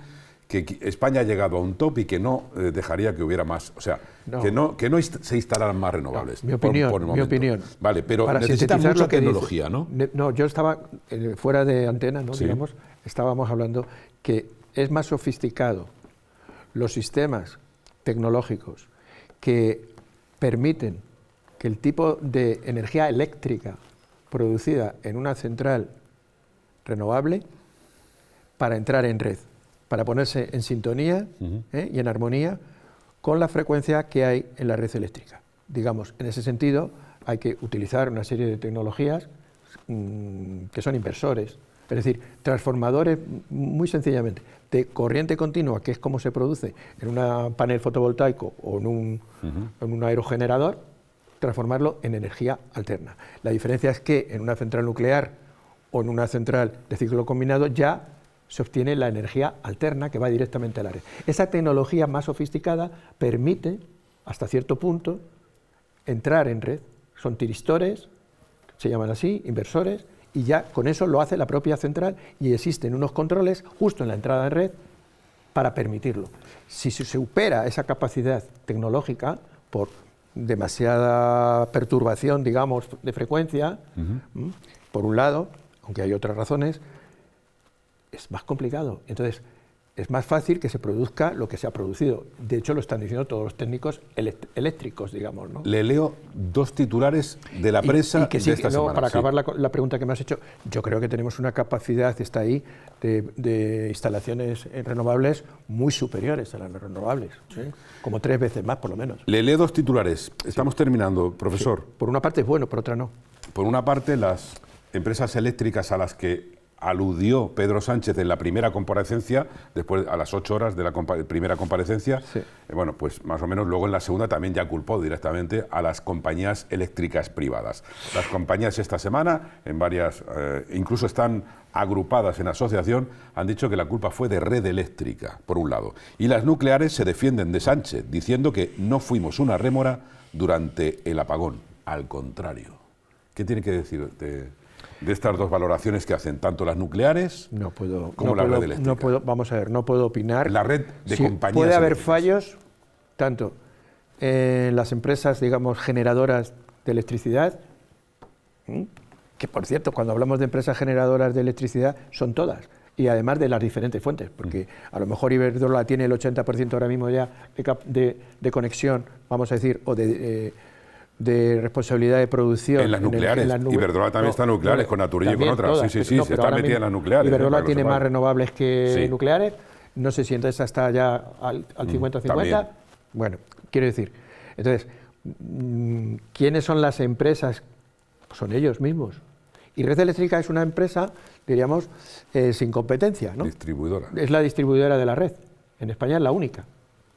S1: que España ha llegado a un top y que no dejaría que hubiera más, o sea, que no se instalaran más renovables.
S3: Mi opinión.
S1: Vale, pero necesitan mucha tecnología, ¿no?
S3: No, yo estaba fuera de antena, ¿no? Sí. Digamos, estábamos hablando que es más sofisticado los sistemas tecnológicos que permiten que el tipo de energía eléctrica producida en una central renovable para entrar en red, para ponerse en sintonía y en armonía con la frecuencia que hay en la red eléctrica. Digamos, en ese sentido hay que utilizar una serie de tecnologías que son inversores, es decir, transformadores muy sencillamente de corriente continua, que es como se produce en un panel fotovoltaico o en un aerogenerador, transformarlo en energía alterna. La diferencia es que en una central nuclear o en una central de ciclo combinado ya se obtiene la energía alterna que va directamente a la red. Esa tecnología más sofisticada permite, hasta cierto punto, entrar en red. Son tiristores, se llaman así, inversores, y ya con eso lo hace la propia central y existen unos controles justo en la entrada en red para permitirlo. Si se supera esa capacidad tecnológica por demasiada perturbación, digamos, de frecuencia, por un lado, aunque hay otras razones, es más complicado. Entonces, es más fácil que se produzca lo que se ha producido. De hecho, lo están diciendo todos los técnicos eléctricos, digamos, ¿no?
S1: Le leo dos titulares de la prensa
S3: que
S1: de esta semana.
S3: Para acabar la pregunta que me has hecho, yo creo que tenemos una capacidad, está ahí, de instalaciones renovables muy superiores a las renovables, ¿sí? Como 3 veces más, por lo menos.
S1: Le leo dos titulares. Estamos terminando, profesor.
S3: Sí. Por una parte es bueno, por otra no.
S1: Por una parte, las empresas eléctricas a las que aludió Pedro Sánchez en la primera comparecencia, después a las 8 horas de la primera comparecencia, sí. Bueno, pues más o menos luego en la segunda también ya culpó directamente a las compañías eléctricas privadas. Las compañías esta semana, en varias, incluso están agrupadas en asociación, han dicho que la culpa fue de Red Eléctrica, por un lado. Y las nucleares se defienden de Sánchez, diciendo que no fuimos una rémora durante el apagón. Al contrario. ¿Qué tiene que decir de estas dos valoraciones que hacen tanto las nucleares como la red eléctrica?
S3: No puedo opinar.
S1: La red de compañías
S3: puede haber
S1: eléctricas.
S3: fallos, tanto en las empresas, digamos, generadoras de electricidad, que por cierto, cuando hablamos de empresas generadoras de electricidad, son todas, y además de las diferentes fuentes, porque a lo mejor Iberdrola tiene el 80% ahora mismo ya de conexión, vamos a decir, o de responsabilidad de producción.
S1: En las nucleares. Iberdrola también está en nucleares, con Naturgy y con otras.
S3: Todas,
S1: sí, se está metida en las nucleares.
S3: Iberdrola tiene más renovables que nucleares. No sé si entonces está ya al 50-50. Bueno, quiero decir. Entonces, ¿quiénes son las empresas? Son ellos mismos. Y Red Eléctrica es una empresa, diríamos, sin competencia, ¿no?
S1: Distribuidora.
S3: Es la distribuidora de la red. En España es la única.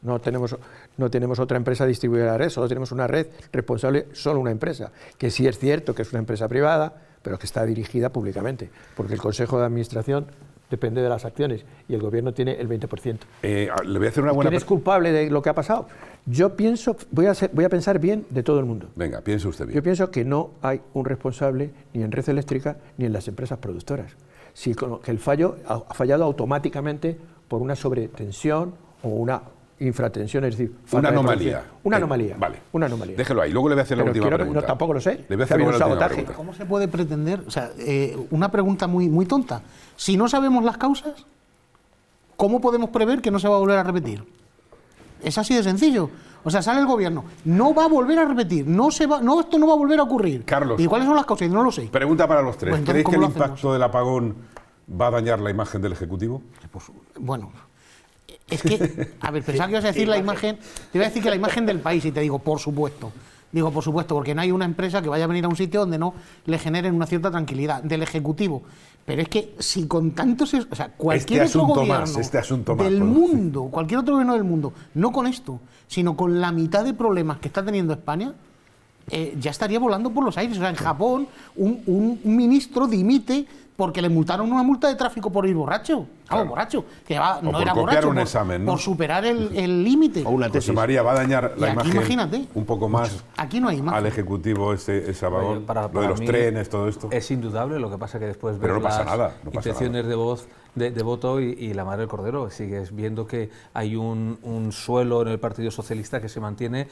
S3: No tenemos otra empresa distribuidora de la red, solo tenemos una red responsable, solo una empresa, que sí es cierto que es una empresa privada, pero que está dirigida públicamente, porque el Consejo de Administración depende de las acciones y el Gobierno tiene el 20%.
S1: Le voy a hacer una buena...
S3: ¿Quién es culpable de lo que ha pasado? Yo pienso, voy a pensar bien de todo el mundo.
S1: Venga, piense usted bien.
S3: Yo pienso que no hay un responsable ni en Red Eléctrica ni en las empresas productoras. Que el fallo ha fallado automáticamente por una sobretensión o una infratensión, es decir,
S1: una anomalía.
S3: Una anomalía.
S1: Vale.
S3: Una anomalía.
S1: Déjelo ahí, luego le voy a hacer la última pregunta.
S3: No, tampoco lo sé.
S1: Le voy a hacer
S3: un sabotaje.
S4: ¿Cómo se puede pretender? O sea, una pregunta muy tonta. Si no sabemos las causas, ¿cómo podemos prever que no se va a volver a repetir? Es así de sencillo. O sea, sale el Gobierno, no va a volver a repetir, esto no va a volver a ocurrir.
S1: Carlos.
S4: ¿Y cuáles son las causas? No lo sé.
S1: Pregunta para los tres.
S4: Pues
S1: ¿Creéis que el impacto del apagón va a dañar la imagen del Ejecutivo?
S4: Pues, bueno... Es que, a ver, pensaba que ibas a decir la imagen, te iba a decir que la imagen del país y te digo, por supuesto. Digo, por supuesto, porque no hay una empresa que vaya a venir a un sitio donde no le generen una cierta tranquilidad del Ejecutivo. Pero es que si con tantos... O sea, cualquier otro gobierno del mundo, cualquier otro gobierno del mundo, no con esto, sino con la mitad de problemas que está teniendo España, ya estaría volando por los aires. O sea, en Japón, un ministro dimite porque le multaron una multa de tráfico por ir borracho. Claro, borracho. Que no era borracho,
S1: un examen, ¿no?
S4: por superar el límite.
S5: O una tesis.
S1: José María, va a dañar la imagen,
S4: imagínate,
S1: un poco más
S4: aquí no hay imagen
S1: al Ejecutivo ese apagón, lo de los trenes, todo esto.
S2: Es indudable, lo que pasa que después
S1: Pero
S2: ves
S1: no pasa
S2: las
S1: nada,
S2: intenciones de voto y la madre del cordero. Sigues viendo que hay un suelo en el Partido Socialista que se mantiene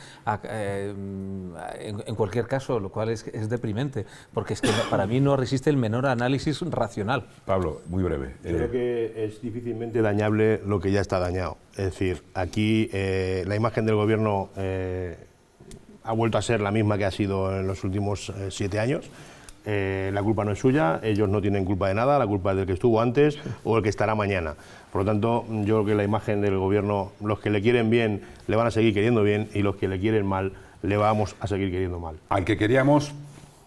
S2: en cualquier caso, lo cual es deprimente, porque es que para mí no resiste el menor análisis racional.
S1: Pablo, muy breve.
S5: Creo que es difícilmente dañable lo que ya está dañado. Es decir, aquí la imagen del Gobierno ha vuelto a ser la misma que ha sido en los últimos 7 años. La culpa no es suya, ellos no tienen culpa de nada, la culpa es del que estuvo antes o el que estará mañana. Por lo tanto, yo creo que la imagen del Gobierno, los que le quieren bien le van a seguir queriendo bien y los que le quieren mal le vamos a seguir queriendo mal.
S1: Al que queríamos,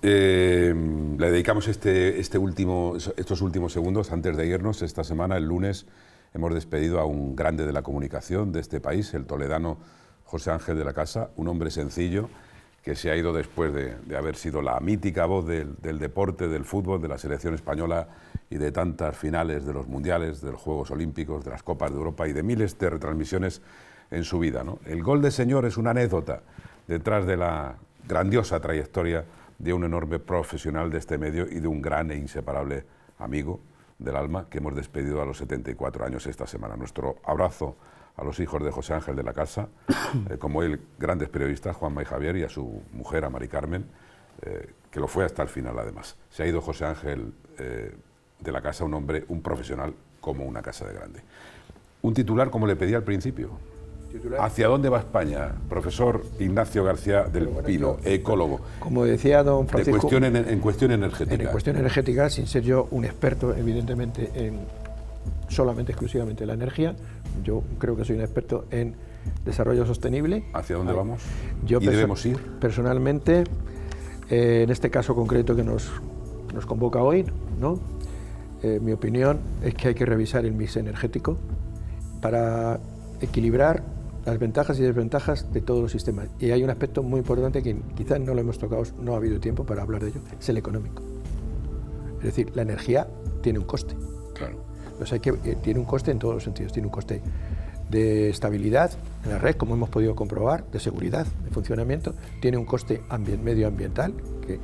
S1: le dedicamos estos últimos segundos antes de irnos. Esta semana, el lunes, hemos despedido a un grande de la comunicación de este país, el toledano José Ángel de la Casa, un hombre sencillo que se ha ido después de haber sido la mítica voz del deporte, del fútbol, de la selección española y de tantas finales de los mundiales, de los Juegos Olímpicos, de las Copas de Europa y de miles de retransmisiones en su vida, ¿no? El gol de señor es una anécdota detrás de la grandiosa trayectoria de un enorme profesional de este medio y de un gran e inseparable amigo del alma que hemos despedido a los 74 años esta semana. Nuestro abrazo a los hijos de José Ángel de la Casa, como él, grandes periodistas, Juanma y Javier, y a su mujer, a Mari Carmen, que lo fue hasta el final además. Se ha ido José Ángel de la Casa, un hombre, un profesional como una casa de grande. Un titular como le pedí al principio. ¿Hacia dónde va España? Profesor Ignacio García del Pino, ecólogo.
S3: Como decía don Francisco,
S1: en cuestión energética.
S3: En cuestión energética, sin ser yo un experto, evidentemente, en solamente, exclusivamente la energía, yo creo que soy un experto en desarrollo sostenible.
S1: ¿Hacia dónde vamos?
S3: Yo
S1: ¿Y debemos ir?
S3: Personalmente, en este caso concreto que nos convoca hoy, ¿no? Mi opinión es que hay que revisar el mix energético para equilibrar las ventajas y desventajas de todos los sistemas. Y hay un aspecto muy importante que quizás no lo hemos tocado, no ha habido tiempo para hablar de ello, es el económico. Es decir, la energía tiene un coste.
S1: Claro.
S3: Pues tiene un coste en todos los sentidos. Tiene un coste de estabilidad en la red, como hemos podido comprobar, de seguridad, de funcionamiento. Tiene un coste medioambiental, que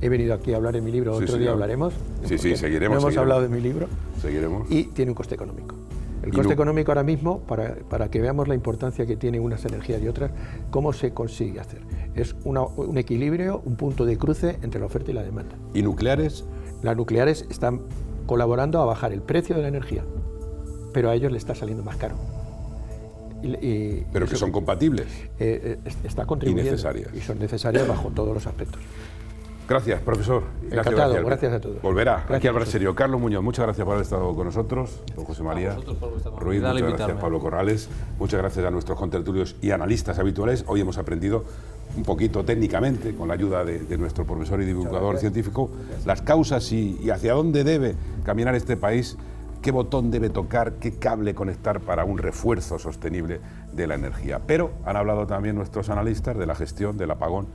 S3: he venido aquí a hablar en mi libro, otro día hablaremos.
S1: Sí, seguiremos.
S3: No hemos hablado de mi libro.
S1: Seguiremos.
S3: Y tiene un coste económico. El coste económico ahora mismo, para que veamos la importancia que tienen unas energías y otras, ¿cómo se consigue hacer? Es un equilibrio, un punto de cruce entre la oferta y la demanda.
S1: ¿Y nucleares?
S3: Las nucleares están colaborando a bajar el precio de la energía, pero a ellos les está saliendo más caro.
S1: Pero que son compatibles.
S3: Está contribuyendo.
S1: Y necesarias.
S3: Y son necesarias bajo todos los aspectos.
S1: Gracias, profesor.
S3: Encantado, gracias a todos.
S1: Volverá
S3: gracias
S1: aquí al Braserio. Carlos Muñoz, muchas gracias por haber estado con nosotros. Don José María Ruiz, muchas gracias. Pablo Corrales, muchas gracias a nuestros contertulios y analistas habituales. Hoy hemos aprendido un poquito técnicamente, con la ayuda de nuestro profesor y divulgador científico, las causas y hacia dónde debe caminar este país, qué botón debe tocar, qué cable conectar para un refuerzo sostenible de la energía. Pero han hablado también nuestros analistas de la gestión del apagón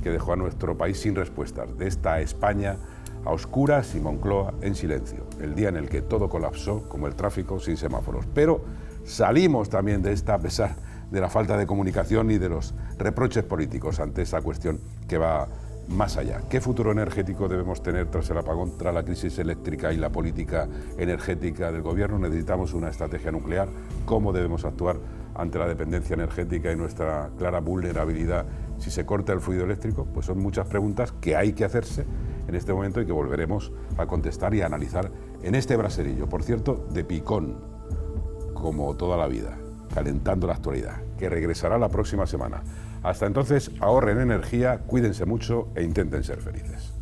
S1: que dejó a nuestro país sin respuestas, de esta España a oscuras y Moncloa en silencio, el día en el que todo colapsó, como el tráfico sin semáforos. Pero salimos también de esta a pesar de la falta de comunicación y de los reproches políticos ante esa cuestión que va más allá. ¿Qué futuro energético debemos tener tras el apagón, tras la crisis eléctrica y la política energética del gobierno? ¿Necesitamos una estrategia nuclear? ¿Cómo debemos actuar ante la dependencia energética y nuestra clara vulnerabilidad si se corta el fluido eléctrico? Pues son muchas preguntas que hay que hacerse en este momento y que volveremos a contestar y a analizar en este braserillo. Por cierto, de picón, como toda la vida, calentando la actualidad, que regresará la próxima semana. Hasta entonces, ahorren energía, cuídense mucho e intenten ser felices.